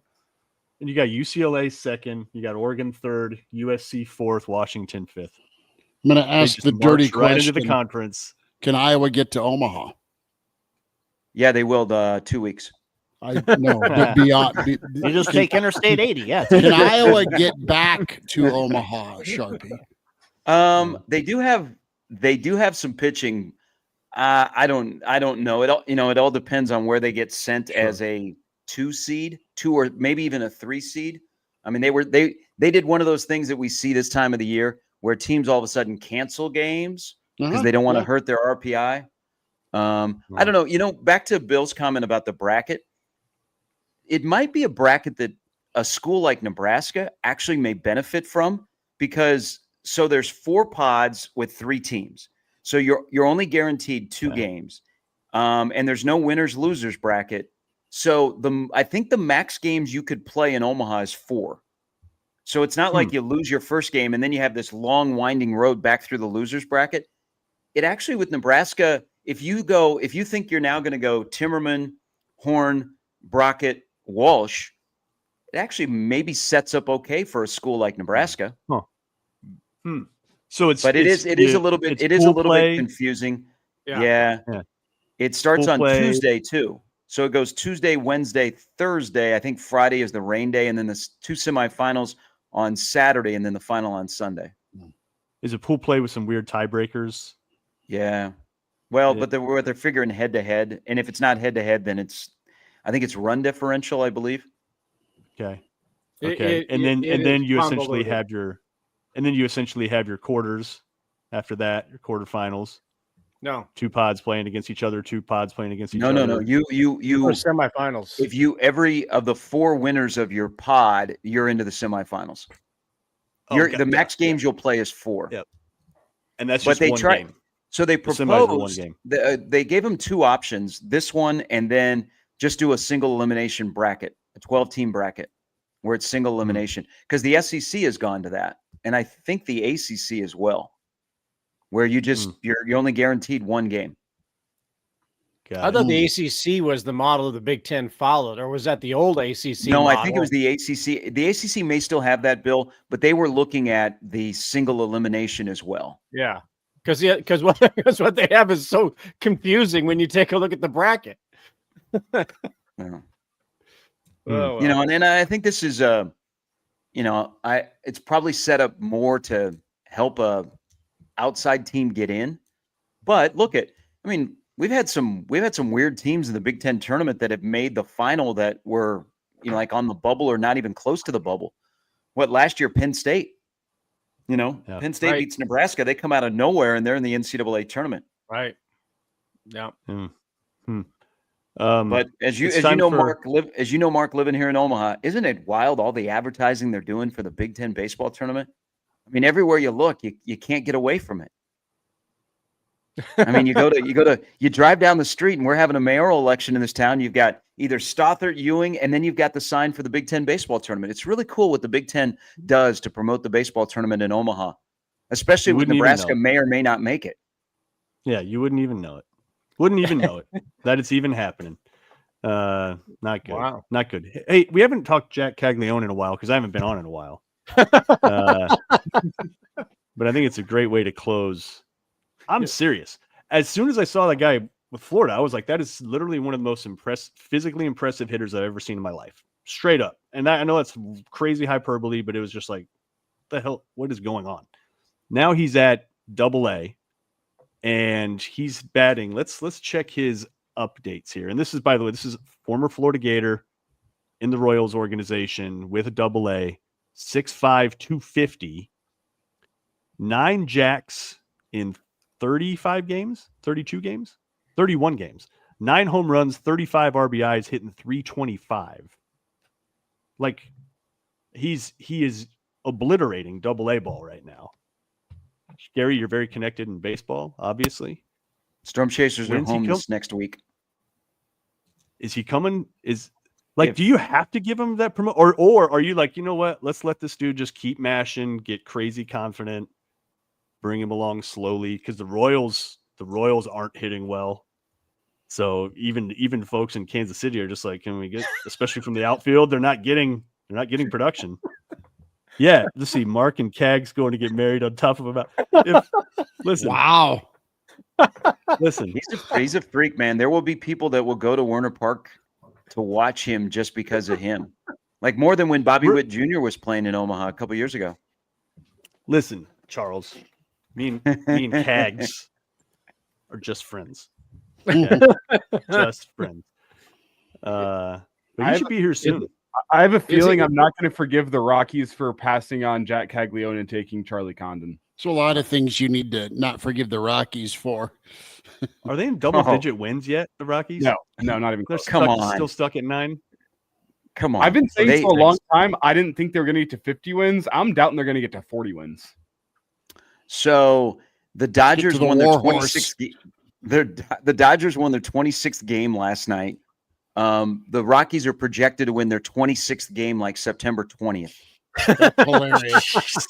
Speaker 4: And you got UCLA 2nd, you got Oregon 3rd, USC 4th, Washington 5th.
Speaker 3: I'm going to ask the dirty question.
Speaker 4: Right into the conference.
Speaker 3: Can Iowa get to Omaha?
Speaker 8: Yeah, they will. 2 weeks.
Speaker 3: I know. Beyond,
Speaker 9: you just take Interstate 80. Yeah.
Speaker 3: Can Iowa get back to Omaha, Sharpie?
Speaker 8: They do have some pitching. I don't know. It all depends on where they get sent as a 2 seed, 2 or maybe even a 3 seed. I mean, they did one of those things that we see this time of the year where teams all of a sudden cancel games because they don't want to hurt their RPI. I don't know. Back to Bill's comment about the bracket. It might be a bracket that a school like Nebraska actually may benefit from, because so there's 4 pods with 3 teams. So you're only guaranteed 2 games. And there's no winners losers bracket. So I think the max games you could play in Omaha is 4. So it's not like you lose your first game and then you have this long winding road back through the losers bracket. It actually, with Nebraska, if you think you're now going to go Timmerman, Horn, Brockett, Walsh, it actually maybe sets up okay for a school like Nebraska.
Speaker 4: Huh. So it is a little bit confusing. Yeah. It starts on Tuesday too. So it goes Tuesday, Wednesday, Thursday. I think Friday is the rain day, and then the 2 semifinals on Saturday, and then the final on Sunday. Is it pool play with some weird tiebreakers?
Speaker 8: Yeah. Well, but they're figuring head to head, and if it's not head to head, then I think it's run differential, I believe.
Speaker 4: Okay. And then you essentially have your quarters after that, your quarterfinals.
Speaker 5: No.
Speaker 4: 2 pods playing against each other, 2 pods playing against each other.
Speaker 8: No. You
Speaker 5: semifinals.
Speaker 8: If every of the 4 winners of your pod, you're into the semifinals. The max games you'll play is 4.
Speaker 4: Yep. And that's just one game.
Speaker 8: So they proposed, they gave them 2 options, this one and then just do a single elimination bracket, a 12-team bracket where it's single elimination, because the SEC has gone to that. And I think the ACC as well, where you just you're only guaranteed 1 game.
Speaker 5: I thought the ACC was the model the Big Ten followed, or was that the old ACC?
Speaker 8: No,
Speaker 5: model?
Speaker 8: I think it was the ACC. The ACC may still have that, Bill, but they were looking at the single elimination as well.
Speaker 5: Yeah, because what they have is so confusing when you take a look at the bracket.
Speaker 8: And I think this is it's probably set up more to help a outside team get in. But we've had some weird teams in the Big Ten tournament that have made the final that were like on the bubble or not even close to the bubble. Last year Penn State, Penn State beats Nebraska. They come out of nowhere and they're in the NCAA tournament.
Speaker 5: Right. Yeah.
Speaker 8: But as you know, Mark, living here in Omaha, isn't it wild all the advertising they're doing for the Big Ten baseball tournament? I mean, everywhere you look, you can't get away from it. I mean, you drive down the street and we're having a mayoral election in this town. You've got either Stothert, Ewing, and then you've got the sign for the Big Ten baseball tournament. It's really cool what the Big Ten does to promote the baseball tournament in Omaha, especially with Nebraska may or may not make it.
Speaker 4: Yeah, you wouldn't even know it. Wouldn't even know it that it's even happening. Not good.
Speaker 5: Wow.
Speaker 4: Not good. Hey, we haven't talked Jack Caglione in a while because I haven't been on in a while. But I think it's a great way to close. I'm serious. As soon as I saw that guy with Florida, I was like, that is literally one of the most physically impressive hitters I've ever seen in my life. Straight up. And I know that's crazy hyperbole, but it was just like, the hell, what is going on? Now he's at AA and he's batting. Let's check his updates here. And this is, by the way, this is former Florida Gator in the Royals organization with a AA, 6'5", 250, 9 jacks in 32 games, 31 games, 9 home runs, 35 RBIs, hitting 325. Like he is obliterating AA ball right now. Gary, you're very connected in baseball, obviously.
Speaker 8: Storm Chasers are home this next week.
Speaker 4: Is he coming? Do you have to give him that promote, or are you like, you know what? Let's let this dude just keep mashing, get crazy confident, bring him along slowly, because the Royals aren't hitting well. So even folks in Kansas City are just like, can we get, especially from the outfield, they're not getting production. Yeah, let's see. Mark and Cag's going to get married on top of about. Listen,
Speaker 3: wow.
Speaker 4: Listen,
Speaker 8: he's a freak, man. There will be people that will go to Werner Park to watch him just because of him, like more than when Bobby Witt Jr. was playing in Omaha a couple years ago.
Speaker 4: Listen, Charles, me and Cags are just friends. Yeah, just friends. But he should be here soon.
Speaker 6: I have a feeling I'm not going to forgive the Rockies for passing on Jack Caglione and taking Charlie Condon.
Speaker 3: So a lot of things you need to not forgive the Rockies for.
Speaker 4: Are they in double-digit wins yet, the Rockies?
Speaker 6: No, not even close.
Speaker 4: Still stuck at 9?
Speaker 8: Come on.
Speaker 6: I've been saying for a long time, I didn't think they were going to get to 50 wins. I'm doubting they're going to get to 40 wins.
Speaker 8: So the Dodgers won their 26th. The Dodgers won their 26th game last night. The Rockies are projected to win their 26th game like September 20th.
Speaker 3: Hilarious.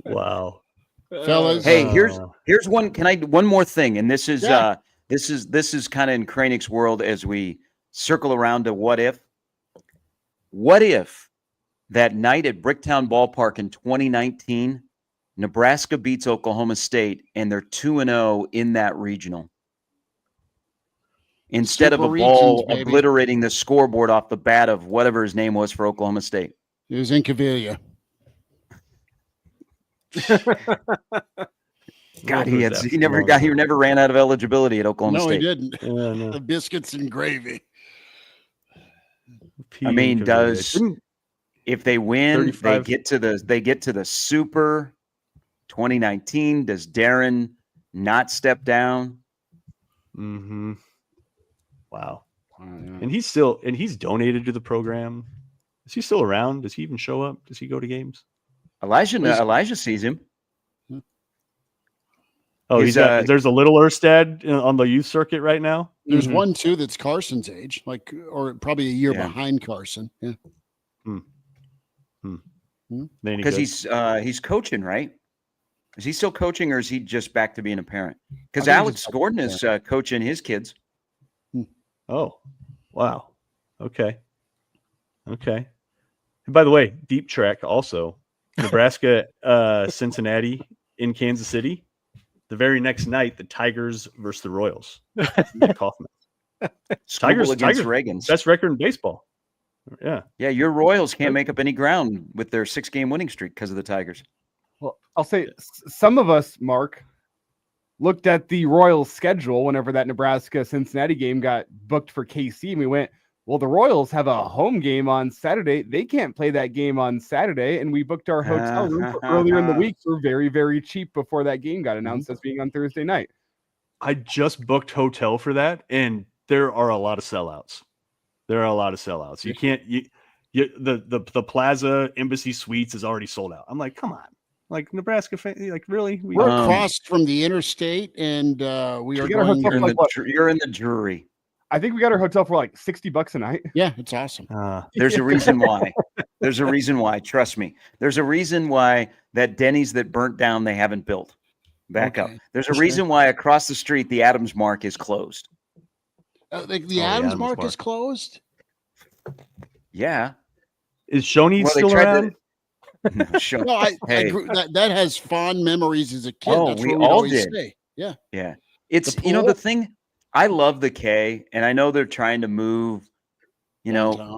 Speaker 4: Wow.
Speaker 3: Fellas.
Speaker 8: Hey, here's one. One more thing, and this is kind of in Kraynak's world as we circle around to what if. What if that night at Bricktown Ballpark in 2019, Nebraska beats Oklahoma State and they're 2-0 in that regional? Instead of a ball obliterating the scoreboard off the bat of whatever his name was for Oklahoma State.
Speaker 3: It was Incaviglia.
Speaker 8: God, he never ran out of eligibility at Oklahoma State.
Speaker 3: No, he didn't.
Speaker 4: No.
Speaker 3: The biscuits and gravy.
Speaker 8: I mean, if they win, 35. they get to the Super 2019. Does Darren not step down?
Speaker 4: Mm-hmm. Wow. And he's donated to the program. Is he still around? Does he even show up? Does he go to games?
Speaker 8: Elijah sees him.
Speaker 4: Oh, there's a little Erstad on the youth circuit right now.
Speaker 3: There's one too that's Carson's age, or probably a year behind Carson. Yeah.
Speaker 8: Because he's coaching, right? Is he still coaching, or is he just back to being a parent? Because Alex Gordon is coaching his kids.
Speaker 4: Oh, wow. Okay. And by the way, deep track also. Nebraska, Cincinnati in Kansas City. The very next night, the Tigers versus the Royals. Kaufman.
Speaker 8: Tigers against Reagan's
Speaker 4: best record in baseball. Yeah.
Speaker 8: Yeah, your Royals can't make up any ground with their 6-game winning streak because of the Tigers.
Speaker 6: Well, I'll say some of us, Mark, looked at the Royals schedule whenever that Nebraska-Cincinnati game got booked for KC, and we went, well, the Royals have a home game on Saturday. They can't play that game on Saturday, and we booked our hotel room for earlier in the week for very, very cheap before that game got announced as being on Thursday night.
Speaker 4: I just booked hotel for that, and there are a lot of sellouts. You can't. The Plaza Embassy Suites is already sold out. I'm like, come on. Like Nebraska fan, like really?
Speaker 3: We're across from the interstate, and we are going.
Speaker 8: You're in the jury.
Speaker 6: I think we got our hotel for like $60 a night.
Speaker 3: Yeah, it's awesome.
Speaker 8: There's a reason why. There's a reason why. Trust me. There's a reason why that Denny's that burnt down they haven't built back up. There's a reason why across the street the Adams Mark is closed.
Speaker 3: The Adams Mark is closed.
Speaker 8: Yeah.
Speaker 4: Is Shoney still around?
Speaker 3: No, that has fond memories as a kid.
Speaker 8: Oh,
Speaker 3: That's
Speaker 8: we
Speaker 3: what
Speaker 8: all
Speaker 3: did.
Speaker 8: did.
Speaker 3: Yeah.
Speaker 8: Yeah. It's the thing. I love the K, and I know they're trying to move,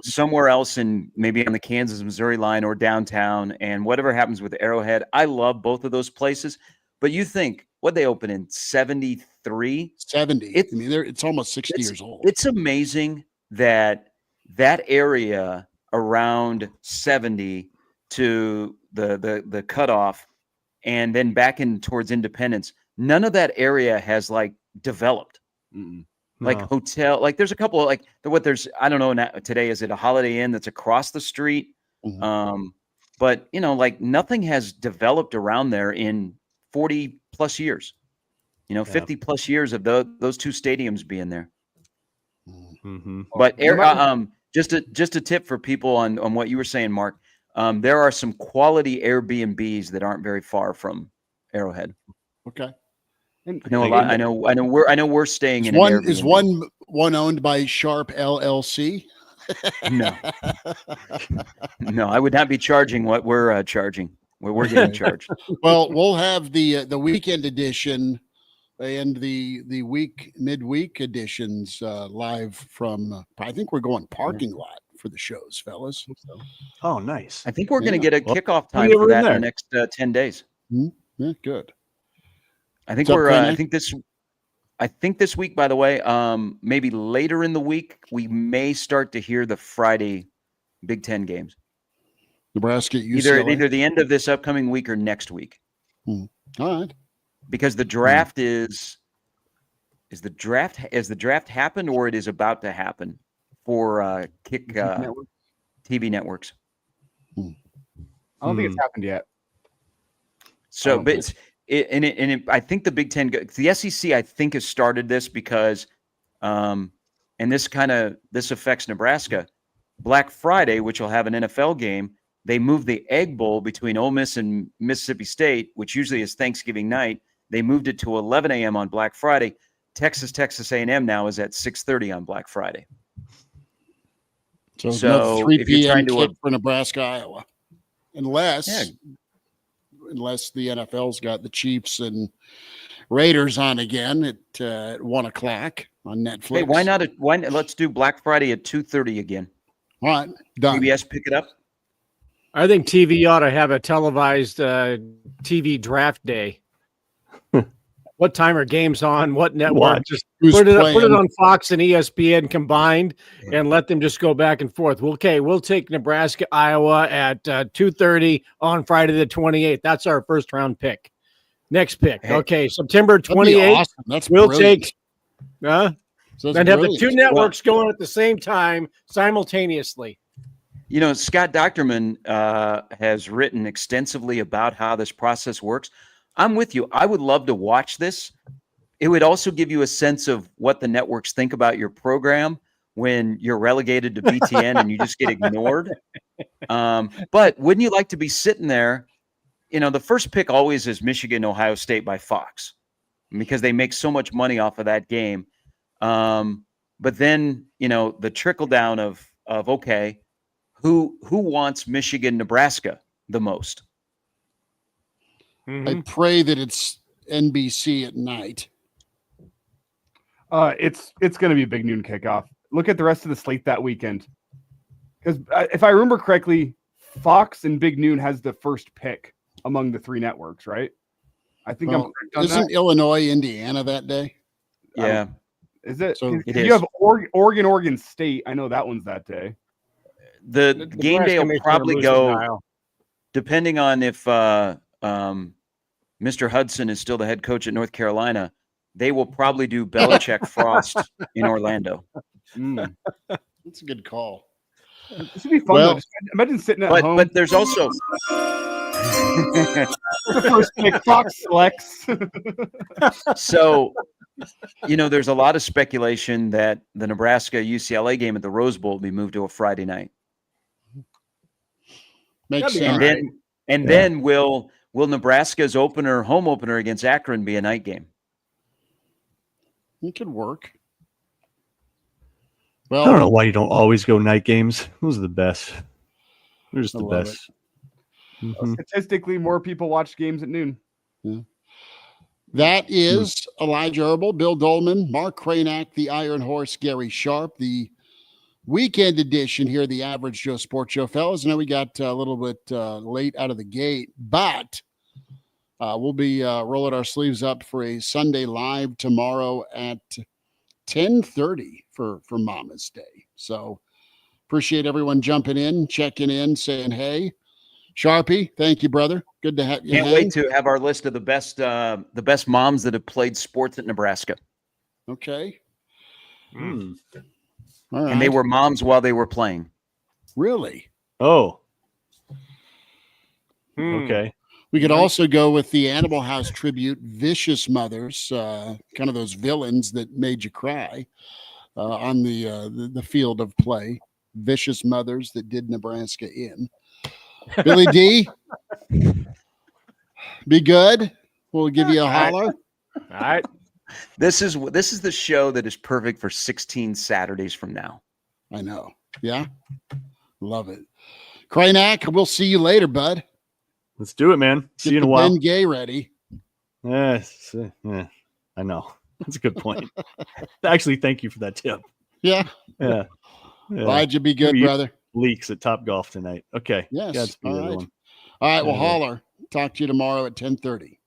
Speaker 8: somewhere else in maybe on the Kansas-Missouri line or downtown, and whatever happens with Arrowhead. I love both of those places. But you think, what they open in 73?
Speaker 3: 70. It's almost 60 years old.
Speaker 8: It's amazing that area around 70 to the cutoff and then back in towards Independence, none of that area has like developed. Like hotel, like there's a couple of like I don't know today, is it a Holiday Inn that's across the street? But like nothing has developed around there in 40 plus years, 50 plus years of those two stadiums being there. But just a tip for people on what you were saying, Mark. There are some quality Airbnbs that aren't very far from Arrowhead.
Speaker 3: Okay.
Speaker 8: I know a lot. I know we're staying in
Speaker 3: one. Is one owned by Sharp LLC?
Speaker 8: No, I would not be charging what we're charging. We're getting charged.
Speaker 3: Well, we'll have the weekend edition and the midweek editions live from. I think we're going parking lot for the shows, fellas.
Speaker 4: Oh, nice.
Speaker 8: I think we're going to get a kickoff time for that in the next 10 days.
Speaker 3: Yeah, good.
Speaker 8: I think I think this week, by the way, maybe later in the week, we may start to hear the Friday Big Ten games.
Speaker 3: Nebraska, UCLA.
Speaker 8: Either the end of this upcoming week or next week.
Speaker 3: All right.
Speaker 8: Because the draft has the draft happened or it is about to happen for Kick TV networks?
Speaker 6: I don't think it's happened yet.
Speaker 8: So, but I think the Big Ten, the SEC, I think has started this because, and this affects Nebraska. Black Friday, which will have an NFL game, they moved the Egg Bowl between Ole Miss and Mississippi State, which usually is Thanksgiving night. They moved it to 11 a.m. on Black Friday. Texas A&M now is at 6:30 on Black Friday.
Speaker 3: So 3 p.m. kick for Nebraska, Iowa, unless the NFL's got the Chiefs and Raiders on again at 1 o'clock on Netflix.
Speaker 8: Hey, why not? Let's do Black Friday at 2:30 again.
Speaker 3: All right, done.
Speaker 8: CBS pick it up.
Speaker 5: I think TV ought to have a televised TV draft day. What time are games on? What network? Just put it on Fox and ESPN combined, and let them just go back and forth. Okay, we'll take Nebraska, Iowa at 2:30 on Friday the 28th. That's our first round pick. Next pick. Okay, September 28th.
Speaker 3: Awesome. That's
Speaker 5: we'll
Speaker 3: brilliant.
Speaker 5: take. And have the two networks going at the same time simultaneously.
Speaker 8: Scott Docterman has written extensively about how this process works. I'm with you. I would love to watch this. It would also give you a sense of what the networks think about your program when you're relegated to BTN and you just get ignored. But wouldn't you like to be sitting there? The first pick always is Michigan, Ohio State by Fox because they make so much money off of that game. But then, the trickle down of okay, who wants Michigan, Nebraska the most?
Speaker 3: I pray that it's NBC at night.
Speaker 6: It's going to be a big noon kickoff. Look at the rest of the slate that weekend. Because if I remember correctly, Fox and Big Noon has the first pick among the three networks, right? I think I'm correct on
Speaker 3: isn't
Speaker 6: that.
Speaker 3: Illinois, Indiana that day?
Speaker 8: Yeah.
Speaker 6: Is it?
Speaker 3: So
Speaker 6: you have Oregon State. I know that one's that day.
Speaker 8: The game day will probably go, depending on if Mr. Hudson is still the head coach at North Carolina, they will probably do Belichick Frost in Orlando.
Speaker 3: That's a good call.
Speaker 6: This would be fun. Imagine sitting at home.
Speaker 8: But there's also
Speaker 6: The first pick, Fox selects.
Speaker 8: So, there's a lot of speculation that the Nebraska UCLA game at the Rose Bowl will be moved to a Friday night.
Speaker 3: Makes sense.
Speaker 8: And then will Nebraska's home opener against Akron be a night game?
Speaker 3: It could work.
Speaker 4: I
Speaker 3: Well,
Speaker 4: don't know why you don't always go night games. Those are the best. They're just the
Speaker 3: love
Speaker 4: best. Mhm.
Speaker 6: Statistically, more people watch games at noon.
Speaker 3: that is Elijah Herbel, Bill Doleman, Mark Kraynak, the Iron Horse, Gary Sharp, the weekend edition here, the Average Joe Sports Show. Fellas, I know we got a little bit late out of the gate, but we'll be rolling our sleeves up for a Sunday live tomorrow at 10:30 for Mama's Day. So appreciate everyone jumping in, checking in, saying hey. Sharpie, thank you, brother. Good to have you.
Speaker 8: Can't wait to have our list of the best moms that have played sports at Nebraska.
Speaker 3: Okay.
Speaker 4: Hmm.
Speaker 3: All right.
Speaker 8: And they were moms while they were playing.
Speaker 3: Really?
Speaker 4: Oh. Okay.
Speaker 3: We could also go with the Animal House tribute, Vicious Mothers, kind of those villains that made you cry on the field of play. Vicious Mothers that did Nebraska in. Billy D, be good. We'll give you a holler.
Speaker 5: All right.
Speaker 8: This is the show that is perfect for 16 Saturdays from now.
Speaker 3: I know. Yeah. Love it. Kraynak, we'll see you later, bud.
Speaker 4: Let's do it, man. See you in a
Speaker 3: Get the
Speaker 4: while.
Speaker 3: Ben Gay ready.
Speaker 4: Yes. I know. That's a good point. Actually, thank you for that tip.
Speaker 3: Yeah.
Speaker 4: Yeah.
Speaker 3: Glad you be good,
Speaker 4: Maybe
Speaker 3: brother.
Speaker 4: Leaks at Top Golf tonight. Okay.
Speaker 3: Yes.
Speaker 4: Godspeed,
Speaker 3: All right.
Speaker 4: everyone.
Speaker 3: All right. Well,
Speaker 4: Yeah.
Speaker 3: holler. Talk to you tomorrow at 10:30.